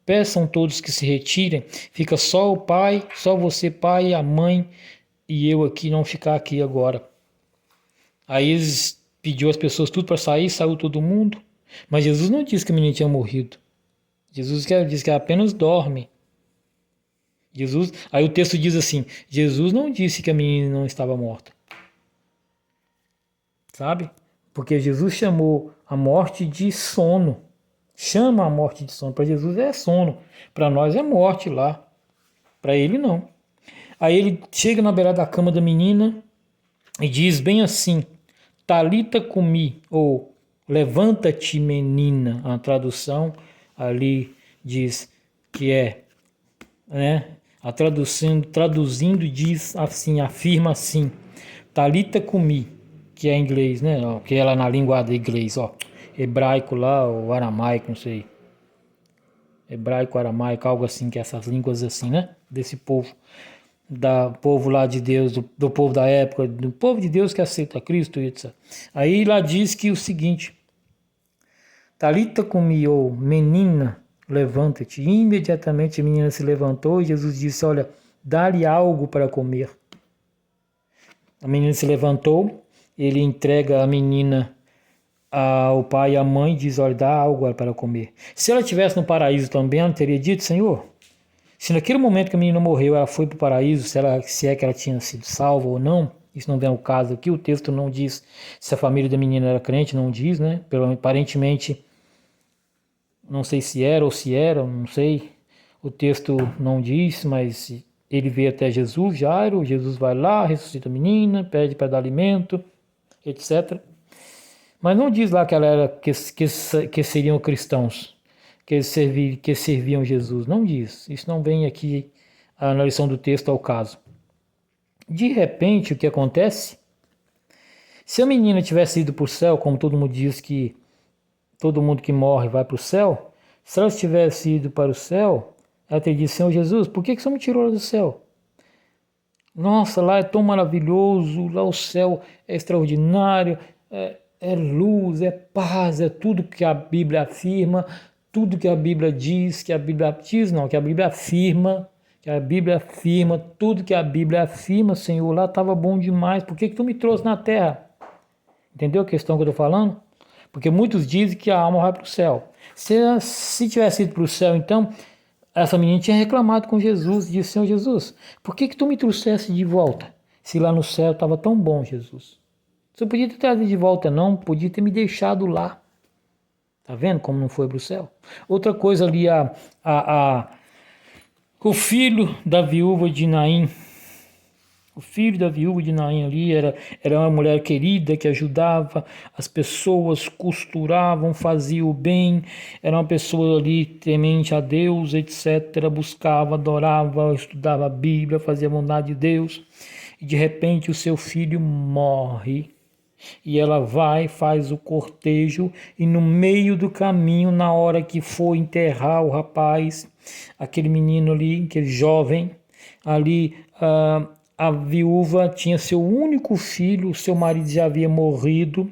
peçam todos que se retirem, fica só o pai, só você, pai, a mãe e eu aqui, não ficar aqui agora. Aí eles pediu as pessoas tudo para sair, saiu todo mundo, mas Jesus não disse que a menina tinha morrido. Jesus disse que ela apenas dorme. Aí o texto diz assim: Jesus não disse que a menina não estava morta. Sabe? Porque Jesus chamou a morte de sono. Chama a morte de sono. Para Jesus é sono. Para nós é morte lá. Para ele não. Aí ele chega na beirada da cama da menina e diz bem assim: Talita cumi, ou levanta-te, menina. A tradução ali diz que traduzindo diz assim, afirma assim: Talita cumi, que é inglês, né? Que ela na língua de inglês, hebraico lá, ou aramaico, não sei. Hebraico, aramaico, algo assim, que é essas línguas assim, né? Desse povo. Povo lá de Deus, do povo da época, do povo de Deus que aceita Cristo e etc. Aí lá diz que o seguinte: Talita cumi, ou menina, levanta-te. Imediatamente a menina se levantou e Jesus disse, olha, dá-lhe algo para comer. A menina se levantou, ele entrega a menina ao pai e à mãe e diz, olha, dá algo para comer. Se ela estivesse no paraíso também, ela teria dito, Senhor, se naquele momento que a menina morreu, ela foi para o paraíso, se é que ela tinha sido salva ou não, isso não vem ao caso aqui, o texto não diz se a família da menina era crente, não diz, né? Aparentemente, não sei se era ou se era, não sei, o texto não diz, mas ele veio até Jesus, Jairo, Jesus vai lá, ressuscita a menina, pede para dar alimento, etc. Mas não diz lá que ela era que seriam cristãos, que serviam Jesus. Não diz. Isso não vem aqui na lição do texto ao caso. De repente, o que acontece? Se a menina tivesse ido para o céu, como todo mundo diz que todo mundo que morre vai para o céu, se ela tivesse ido para o céu, ela teria dito, Senhor Jesus, por que você me tirou do céu? Nossa, lá é tão maravilhoso, lá o céu é extraordinário, é luz, é paz, é tudo que a Bíblia afirma, tudo que a Bíblia diz, que a Bíblia diz não, que a Bíblia afirma, tudo que a Bíblia afirma, Senhor, lá estava bom demais, por que tu me trouxe na terra? Entendeu a questão que eu estou falando? Porque muitos dizem que a alma vai para o céu. Se tivesse ido para o céu, então, essa menina tinha reclamado com Jesus, disse, Senhor Jesus, por que tu me trouxesse de volta? Se lá no céu estava tão bom, Jesus. Você podia ter trazido de volta, não, podia ter me deixado lá. Tá vendo como não foi para o céu? Outra coisa ali, o filho da viúva de Naim. O filho da viúva de Naim ali era uma mulher querida que ajudava as pessoas, costuravam, fazia o bem, era uma pessoa ali temente a Deus, etc. Buscava, adorava, estudava a Bíblia, fazia a vontade de Deus. E de repente o seu filho morre. E ela vai, faz o cortejo, e no meio do caminho, na hora que for enterrar o rapaz, aquele menino ali, aquele jovem, ali a viúva tinha seu único filho, seu marido já havia morrido,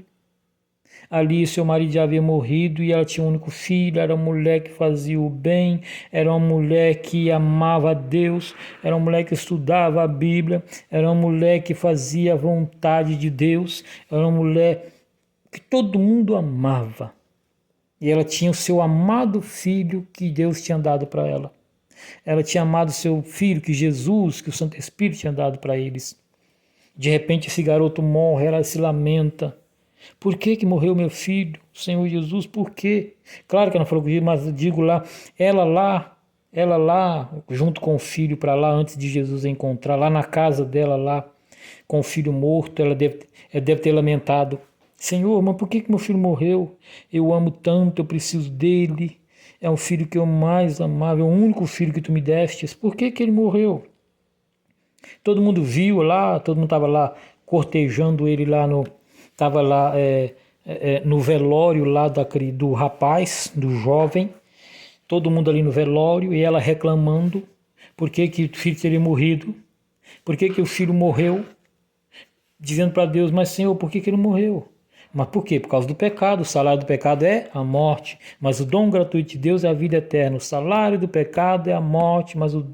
e ela tinha um único filho, era uma mulher que fazia o bem, era uma mulher que amava a Deus, era uma mulher que estudava a Bíblia, era uma mulher que fazia a vontade de Deus, era uma mulher que todo mundo amava. E ela tinha o seu amado filho que Deus tinha dado para ela. Ela tinha amado seu filho, que Jesus, que o Santo Espírito tinha dado para eles. De repente esse garoto morre, ela se lamenta. Por que morreu meu filho, Senhor Jesus? Por quê? Claro que ela não falou comigo, mas eu digo ela lá, junto com o filho para lá, antes de Jesus encontrar, lá na casa dela, lá, com o filho morto, ela deve ter lamentado. Senhor, mas por que meu filho morreu? Eu amo tanto, eu preciso dele. É um filho que eu mais amava, é o único filho que tu me destes. Por que ele morreu? Todo mundo viu lá, todo mundo estava lá cortejando ele lá estava lá no velório lá do rapaz, do jovem, todo mundo ali no velório e ela reclamando por que o filho teria morrido, por que o filho morreu, dizendo para Deus, mas Senhor, por que ele morreu? Mas por quê? Por causa do pecado. O salário do pecado é a morte, mas o dom gratuito de Deus é a vida eterna. O salário do pecado é a morte, mas o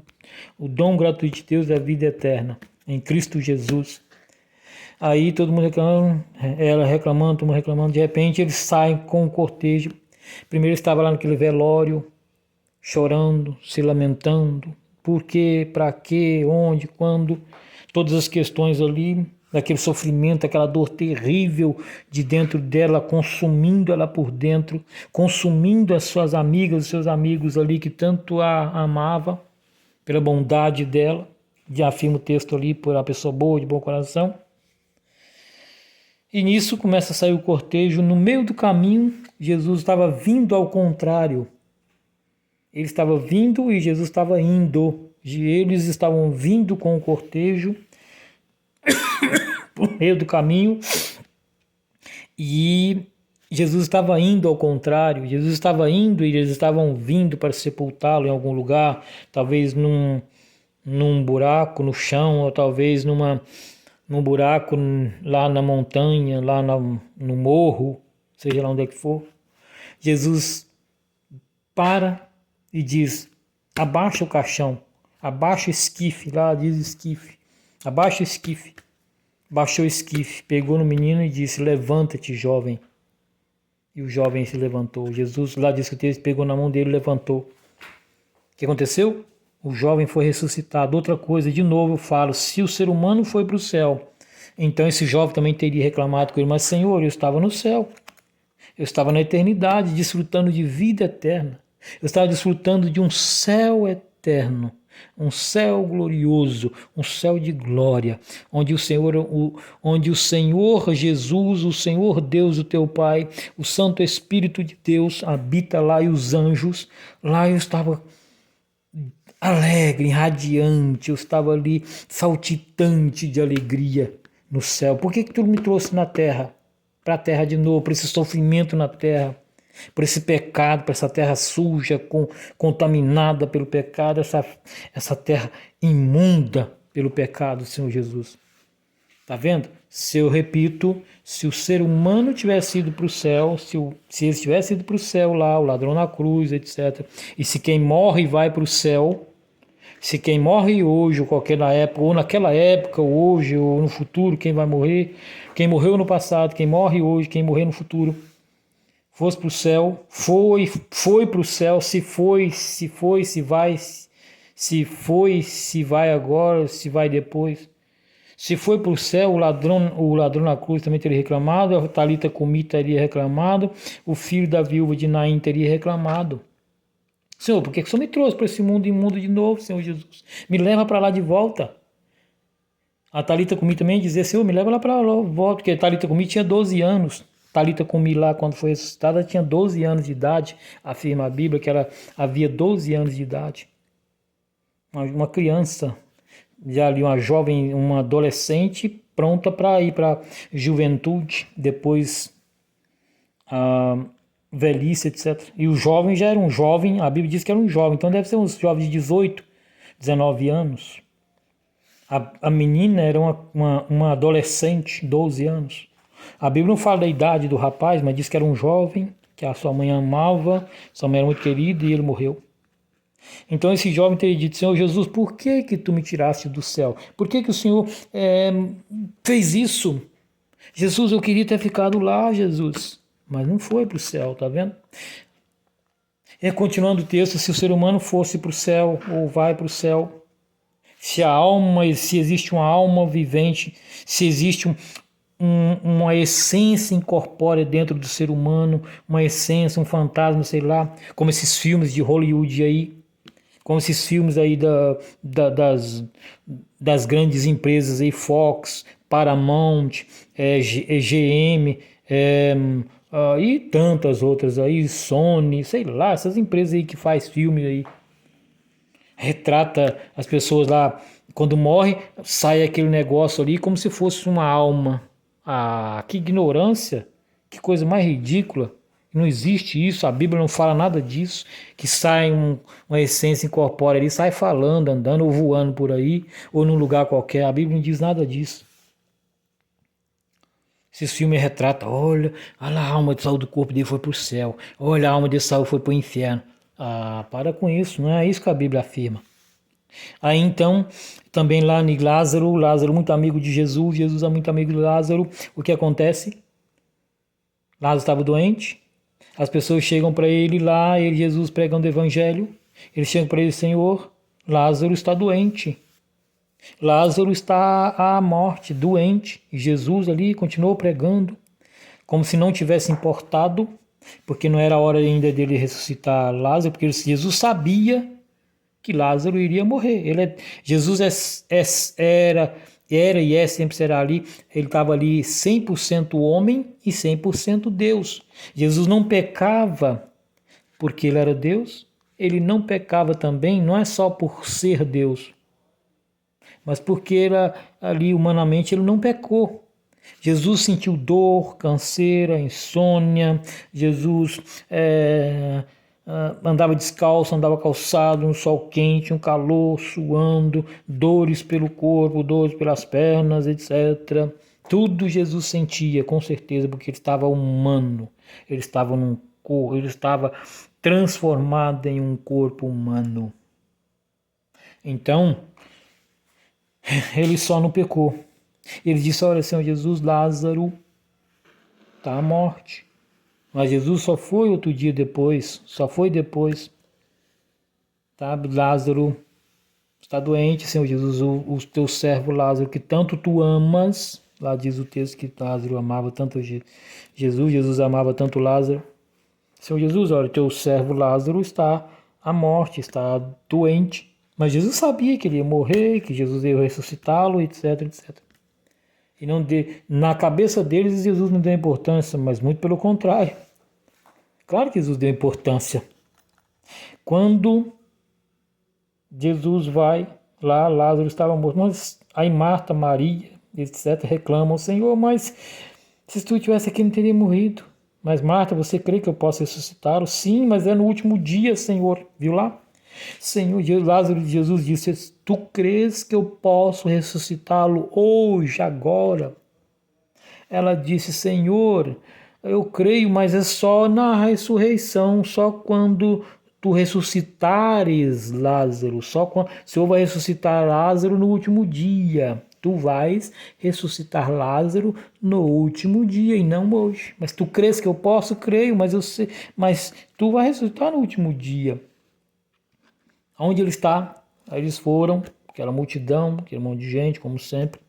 dom gratuito de Deus é a vida eterna, em Cristo Jesus. Aí todo mundo reclamando, ela reclamando, todo mundo reclamando. De repente eles saem com o cortejo. Primeiro estava lá naquele velório, chorando, se lamentando. Por quê, para quê, onde, quando. Todas as questões ali, daquele sofrimento, aquela dor terrível de dentro dela, consumindo ela por dentro, consumindo as suas amigas, os seus amigos ali que tanto a amava, pela bondade dela. Já afirma o texto ali, por uma pessoa boa, de bom coração. E nisso começa a sair o cortejo. No meio do caminho, Jesus estava vindo ao contrário. Ele estava vindo e Jesus estava indo. Eles estavam vindo com o cortejo no meio do caminho e Jesus estava indo ao contrário. Jesus estava indo e eles estavam vindo para sepultá-lo em algum lugar, talvez num buraco no chão, ou talvez num buraco lá na montanha, lá no morro, seja lá onde é que for. Jesus para e diz, abaixa o caixão, abaixa o esquife, lá diz esquife, abaixa o esquife. Baixou o esquife, pegou no menino e disse, levanta-te, jovem. E o jovem se levantou. Jesus lá diz que o texto pegou na mão dele e levantou. O que aconteceu? O jovem foi ressuscitado. Outra coisa, de novo eu falo, se o ser humano foi para o céu, então esse jovem também teria reclamado com ele, mas Senhor, eu estava no céu. Eu estava na eternidade, desfrutando de vida eterna. Eu estava desfrutando de um céu eterno, um céu glorioso, um céu de glória, onde o Senhor Jesus, o Senhor Deus, o teu Pai, o Santo Espírito de Deus habita lá e os anjos. Lá eu estava alegre, radiante, eu estava ali saltitante de alegria no céu. Por que tu me trouxe na terra? Para a terra de novo, para esse sofrimento na terra, por esse pecado, para essa terra suja, contaminada pelo pecado, essa terra imunda pelo pecado, Senhor Jesus. Está vendo? Se eu repito, se o ser humano tivesse ido para o céu, se ele tivesse ido para o céu lá, o ladrão na cruz, etc., e se quem morre vai para o céu, se quem morre hoje, ou qualquer na época, ou naquela época, ou hoje, ou no futuro, quem vai morrer, quem morreu no passado, quem morre hoje, quem morrer no futuro, fosse para o céu, foi para o céu, se vai agora, se vai depois. Se foi para o céu, o ladrão na cruz também teria reclamado, a Talita Cumi teria reclamado, o filho da viúva de Naim teria reclamado. Senhor, por que o Senhor me trouxe para esse mundo imundo de novo, Senhor Jesus? Me leva para lá de volta. A Talita Cumi também dizia, Senhor, me leva lá para lá de volta, porque a Talita Cumi tinha 12 anos. Talita Cumi lá, quando foi ressuscitada, tinha 12 anos de idade, afirma a Bíblia que ela havia 12 anos de idade. Uma criança, já ali uma jovem, uma adolescente, pronta para ir para a juventude, depois a velhice, etc. E o jovem já era um jovem, a Bíblia diz que era um jovem, então deve ser uns jovens de 18, 19 anos. A menina era uma adolescente, 12 anos. A Bíblia não fala da idade do rapaz, mas diz que era um jovem, que a sua mãe amava, sua mãe era muito querida e ele morreu. Então esse jovem teria dito, Senhor Jesus, por que tu me tiraste do céu? Por que o Senhor fez isso? Jesus, eu queria ter ficado lá, Jesus. Mas não foi para o céu, tá vendo? Continuando o texto, se o ser humano fosse para o céu, ou vai para o céu, se existe uma alma vivente, se existe uma essência incorpórea dentro do ser humano, uma essência, um fantasma, sei lá, como esses filmes de Hollywood aí, como esses filmes aí das grandes empresas aí, Fox, Paramount, GM, e tantas outras aí, Sony, sei lá, essas empresas aí que faz filme aí, retrata as pessoas lá, quando morre, sai aquele negócio ali como se fosse uma alma. Ah, que ignorância, que coisa mais ridícula. Não existe isso, a Bíblia não fala nada disso, que sai uma essência incorpórea ali, sai falando, andando ou voando por aí, ou num lugar qualquer, a Bíblia não diz nada disso. Esses filmes retratam, olha, a alma de saúde do corpo dele foi para o céu, olha, a alma de saúde foi para o inferno. Ah, para com isso, não é isso que a Bíblia afirma. Aí então, também lá em Lázaro muito amigo de Jesus, Jesus é muito amigo de Lázaro, o que acontece? Lázaro estava doente, as pessoas chegam para ele lá, Jesus pregando o evangelho, eles chegam para ele, Senhor, Lázaro está doente, Lázaro está à morte, doente, e Jesus ali continuou pregando, como se não tivesse importado, porque não era a hora ainda dele ressuscitar Lázaro, porque Jesus sabia que Lázaro iria morrer. Jesus era e sempre será ali, ele estava ali 100% homem e 100% Deus. Jesus não pecava porque ele era Deus, ele não pecava também, não é só por ser Deus, mas porque ali humanamente ele não pecou. Jesus sentiu dor, canseira, insônia, Jesus andava descalço, andava calçado, no sol quente, um calor, suando, dores pelo corpo, dores pelas pernas, etc. Tudo Jesus sentia, com certeza, porque ele estava humano, ele estava num ele estava transformado em um corpo humano. Então, ele só não pecou. Ele disse: olha, Senhor Jesus, Lázaro está à morte. Mas Jesus só foi outro dia depois, só foi depois. Tá? Lázaro está doente, Senhor Jesus, o teu servo Lázaro, que tanto tu amas. Lá diz o texto que Lázaro amava tanto Jesus, Jesus amava tanto Lázaro. Senhor Jesus, olha, teu servo Lázaro está à morte, está doente. Mas Jesus sabia que ele ia morrer, que Jesus ia ressuscitá-lo, etc, etc. E não na cabeça deles, Jesus não deu importância, mas muito pelo contrário. Claro que Jesus deu importância. Quando Jesus vai lá, Lázaro estava morto. Mas aí Marta, Maria, etc., reclamam: Senhor, mas se tu estivesse aqui não teria morrido. Mas Marta, você crê que eu posso ressuscitá-lo? Sim, mas é no último dia, Senhor. Viu lá? Senhor, Lázaro, Jesus disse: tu crês que eu posso ressuscitá-lo hoje, agora? Ela disse: Senhor, eu creio, mas é só na ressurreição, só quando tu ressuscitares Lázaro, só quando o Senhor vai ressuscitar Lázaro no último dia. Tu vais ressuscitar Lázaro no último dia e não hoje. Mas tu crês que eu posso? Creio, mas eu sei, mas tu vai ressuscitar no último dia. Onde ele está? Aí eles foram, aquela multidão, aquele monte de gente, como sempre.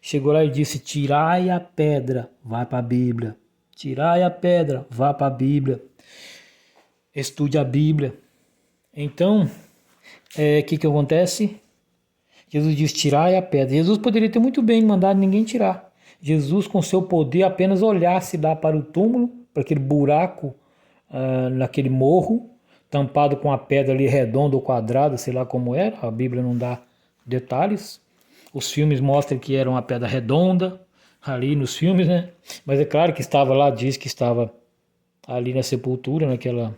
Chegou lá e disse: tirai a pedra, vai para a Bíblia. Tirai a pedra, vá para a Bíblia. Estude a Bíblia. Então, o que acontece? Jesus diz: tirai a pedra. Jesus poderia ter muito bem mandado ninguém tirar. Jesus, com seu poder, apenas olhasse lá para o túmulo, para aquele buraco, naquele morro, tampado com a pedra ali redonda ou quadrada, sei lá como era, a Bíblia não dá detalhes. Os filmes mostram que era uma pedra redonda, ali nos filmes, né? Mas é claro que estava lá, diz que estava ali na sepultura, naquela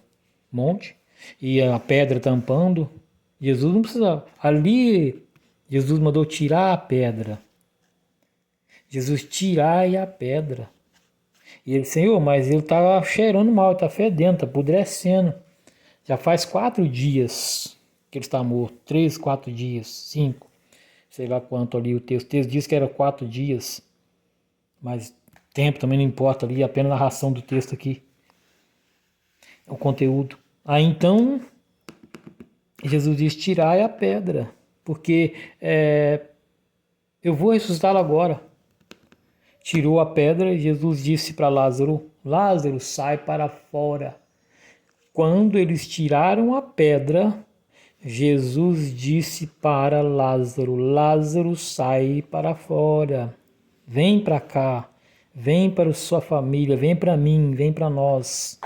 monte, e a pedra tampando. Jesus não precisava. Ali, Jesus mandou tirar a pedra. Jesus, tirai a pedra. E ele: Senhor, mas ele está cheirando mal, está fedendo, está apodrecendo. Já faz 4 dias que ele está morto. 3, 4 dias, 5. Sei lá quanto ali o texto. O texto diz que era 4 dias. Mas tempo também não importa ali, apenas a narração do texto aqui. O conteúdo. Aí então, Jesus diz: tirai a pedra, porque eu vou ressuscitá-lo agora. Tirou a pedra e Jesus disse para Lázaro: Lázaro, sai para fora. Quando eles tiraram a pedra, Jesus disse para Lázaro: Lázaro, sai para fora. Vem para cá. Vem para sua família. Vem para mim. Vem para nós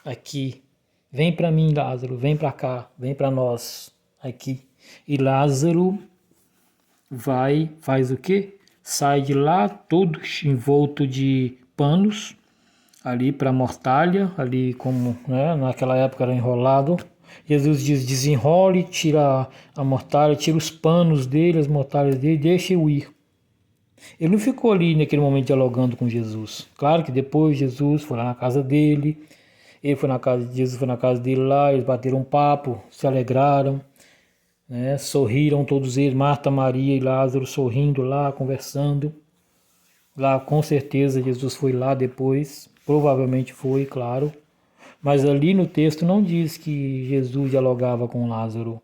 aqui. Vem para mim, Lázaro. Vem para cá. Vem para nós aqui. E Lázaro faz o quê? Sai de lá todo envolto de panos, ali para mortalha, ali como, né, naquela época era enrolado. Jesus diz: desenrole, tira a mortalha, tira os panos dele, as mortalhas dele, deixa-o ir. Ele não ficou ali naquele momento dialogando com Jesus. Claro que depois Jesus foi lá na casa dele, Jesus foi na casa dele lá, eles bateram um papo, se alegraram, né, sorriram todos eles, Marta, Maria e Lázaro sorrindo lá, conversando. Lá com certeza Jesus foi lá depois, provavelmente foi, claro. Mas ali no texto não diz que Jesus dialogava com Lázaro.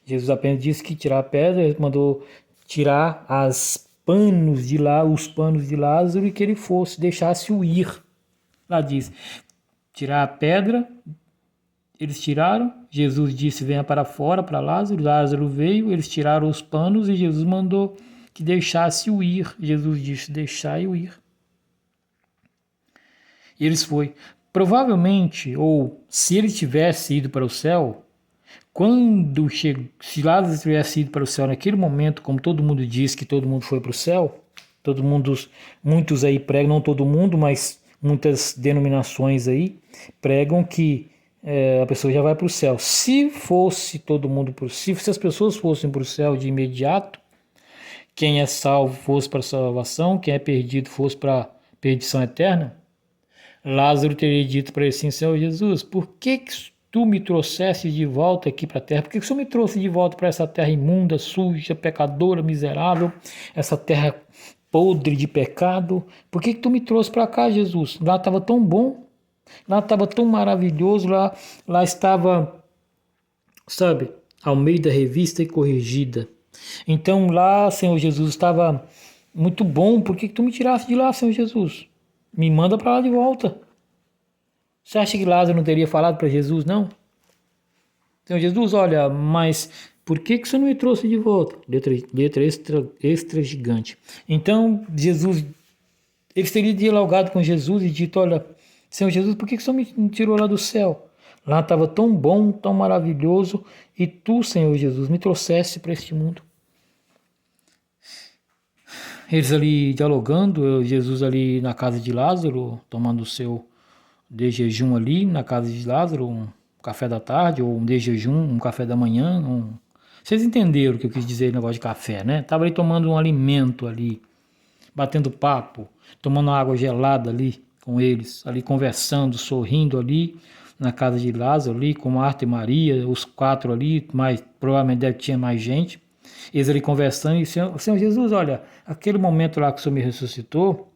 Jesus apenas disse que tirar a pedra, ele mandou tirar os panos de Lázaro e que ele deixasse-o ir. Lá diz: tirar a pedra, eles tiraram, Jesus disse: venha para fora, para Lázaro. Lázaro veio, eles tiraram os panos e Jesus mandou que deixasse-o ir. Jesus disse: deixai-o ir. E eles foi. Provavelmente, ou se ele tivesse ido para o céu, se Lázaro tivesse ido para o céu naquele momento, como todo mundo diz que todo mundo foi para o céu, muitos aí pregam, não todo mundo, mas muitas denominações aí pregam que a pessoa já vai para o céu. Se fosse todo mundo para o céu, se as pessoas fossem para o céu de imediato, quem é salvo fosse para a salvação, quem é perdido fosse para a perdição eterna, Lázaro teria dito para ele assim: Senhor Jesus, por que tu me trouxeste de volta aqui para a terra? Por que o Senhor me trouxe de volta para essa terra imunda, suja, pecadora, miserável, essa terra podre de pecado? Por que tu me trouxe para cá, Jesus? Lá estava tão bom, lá estava tão maravilhoso, lá estava, sabe, Almeida Revista e Corrigida. Então lá, Senhor Jesus, estava muito bom. Por que tu me tiraste de lá, Senhor Jesus? Me manda para lá de volta. Você acha que Lázaro não teria falado para Jesus, não? Senhor Jesus, olha, mas por que o Senhor não me trouxe de volta? Letra extra gigante. Então, Jesus, eles teriam dialogado com Jesus e dito: olha, Senhor Jesus, por que o Senhor me tirou lá do céu? Lá estava tão bom, tão maravilhoso, e tu, Senhor Jesus, me trouxeste para este mundo. Eles ali dialogando, Jesus ali na casa de Lázaro, tomando o seu de jejum ali na casa de Lázaro, um café da tarde, ou um de jejum, um café da manhã. Vocês entenderam o que eu quis dizer no negócio de café, né? Tava ali tomando um alimento ali, batendo papo, tomando água gelada ali com eles, ali conversando, sorrindo ali na casa de Lázaro ali, com Marta e Maria, os 4 ali, mas provavelmente deve tinha mais gente. Eles ali conversando e Senhor Jesus, olha, aquele momento lá que o Senhor me ressuscitou,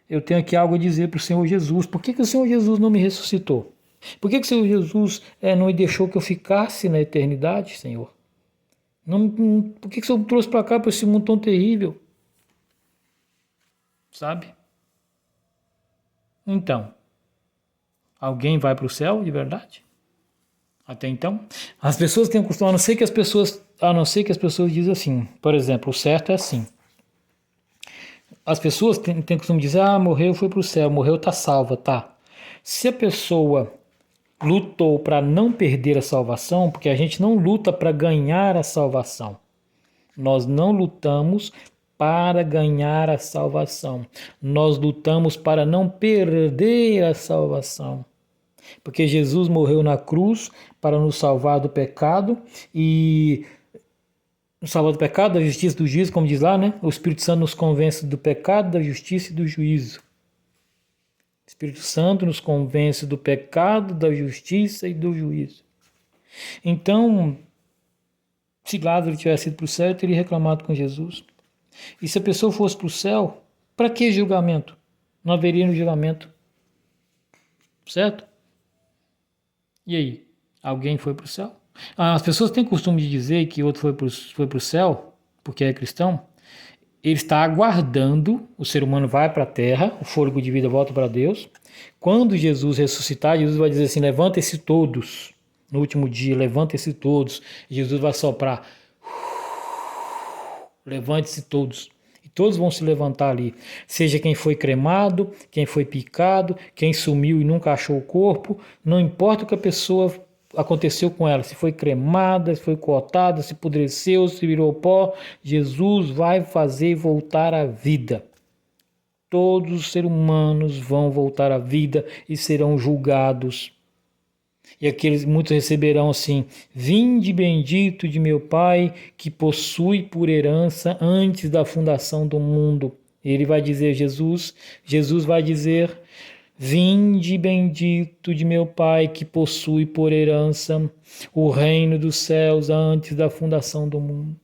eu tenho aqui algo a dizer para o Senhor Jesus. Por que o Senhor Jesus não me ressuscitou? Por que o Senhor Jesus não me deixou que eu ficasse na eternidade, Senhor? Por que o Senhor me trouxe para cá, para esse mundo tão terrível? Sabe? Então, alguém vai para o céu de verdade? Até então, as pessoas têm o costume, a não ser que as pessoas dizem assim, por exemplo, o certo é assim. As pessoas têm o costume de dizer: morreu, foi para o céu, morreu, está salva, tá. Se a pessoa lutou para não perder a salvação, porque a gente não luta para ganhar a salvação. Nós não lutamos para ganhar a salvação. Nós lutamos para não perder a salvação. Porque Jesus morreu na cruz para nos salvar do pecado e nos salvar do pecado, da justiça e do juízo, como diz lá, né? O Espírito Santo nos convence do pecado, da justiça e do juízo. O Espírito Santo nos convence do pecado, da justiça e do juízo. Então, se Lázaro tivesse ido para o céu, ele teria reclamado com Jesus. E se a pessoa fosse para o céu, para que julgamento? Não haveria julgamento. Certo? E aí? Alguém foi para o céu? As pessoas têm costume de dizer que outro foi para o céu, porque é cristão. Ele está aguardando, o ser humano vai para a terra, o fôlego de vida volta para Deus. Quando Jesus ressuscitar, Jesus vai dizer assim: levantem-se todos. No último dia, levantem-se todos. Jesus vai soprar. Levante-se todos. E todos vão se levantar ali. Seja quem foi cremado, quem foi picado, quem sumiu e nunca achou o corpo. Não importa o que a pessoa aconteceu com ela, se foi cremada, se foi cortada, se apodreceu, se virou pó, Jesus vai fazer voltar à vida. Todos os seres humanos vão voltar à vida e serão julgados. E aqueles muitos receberão assim: vinde bendito de meu Pai, que possui por herança antes da fundação do mundo. Ele vai dizer, Jesus vai dizer: vinde bendito de meu Pai, que possui por herança o reino dos céus antes da fundação do mundo.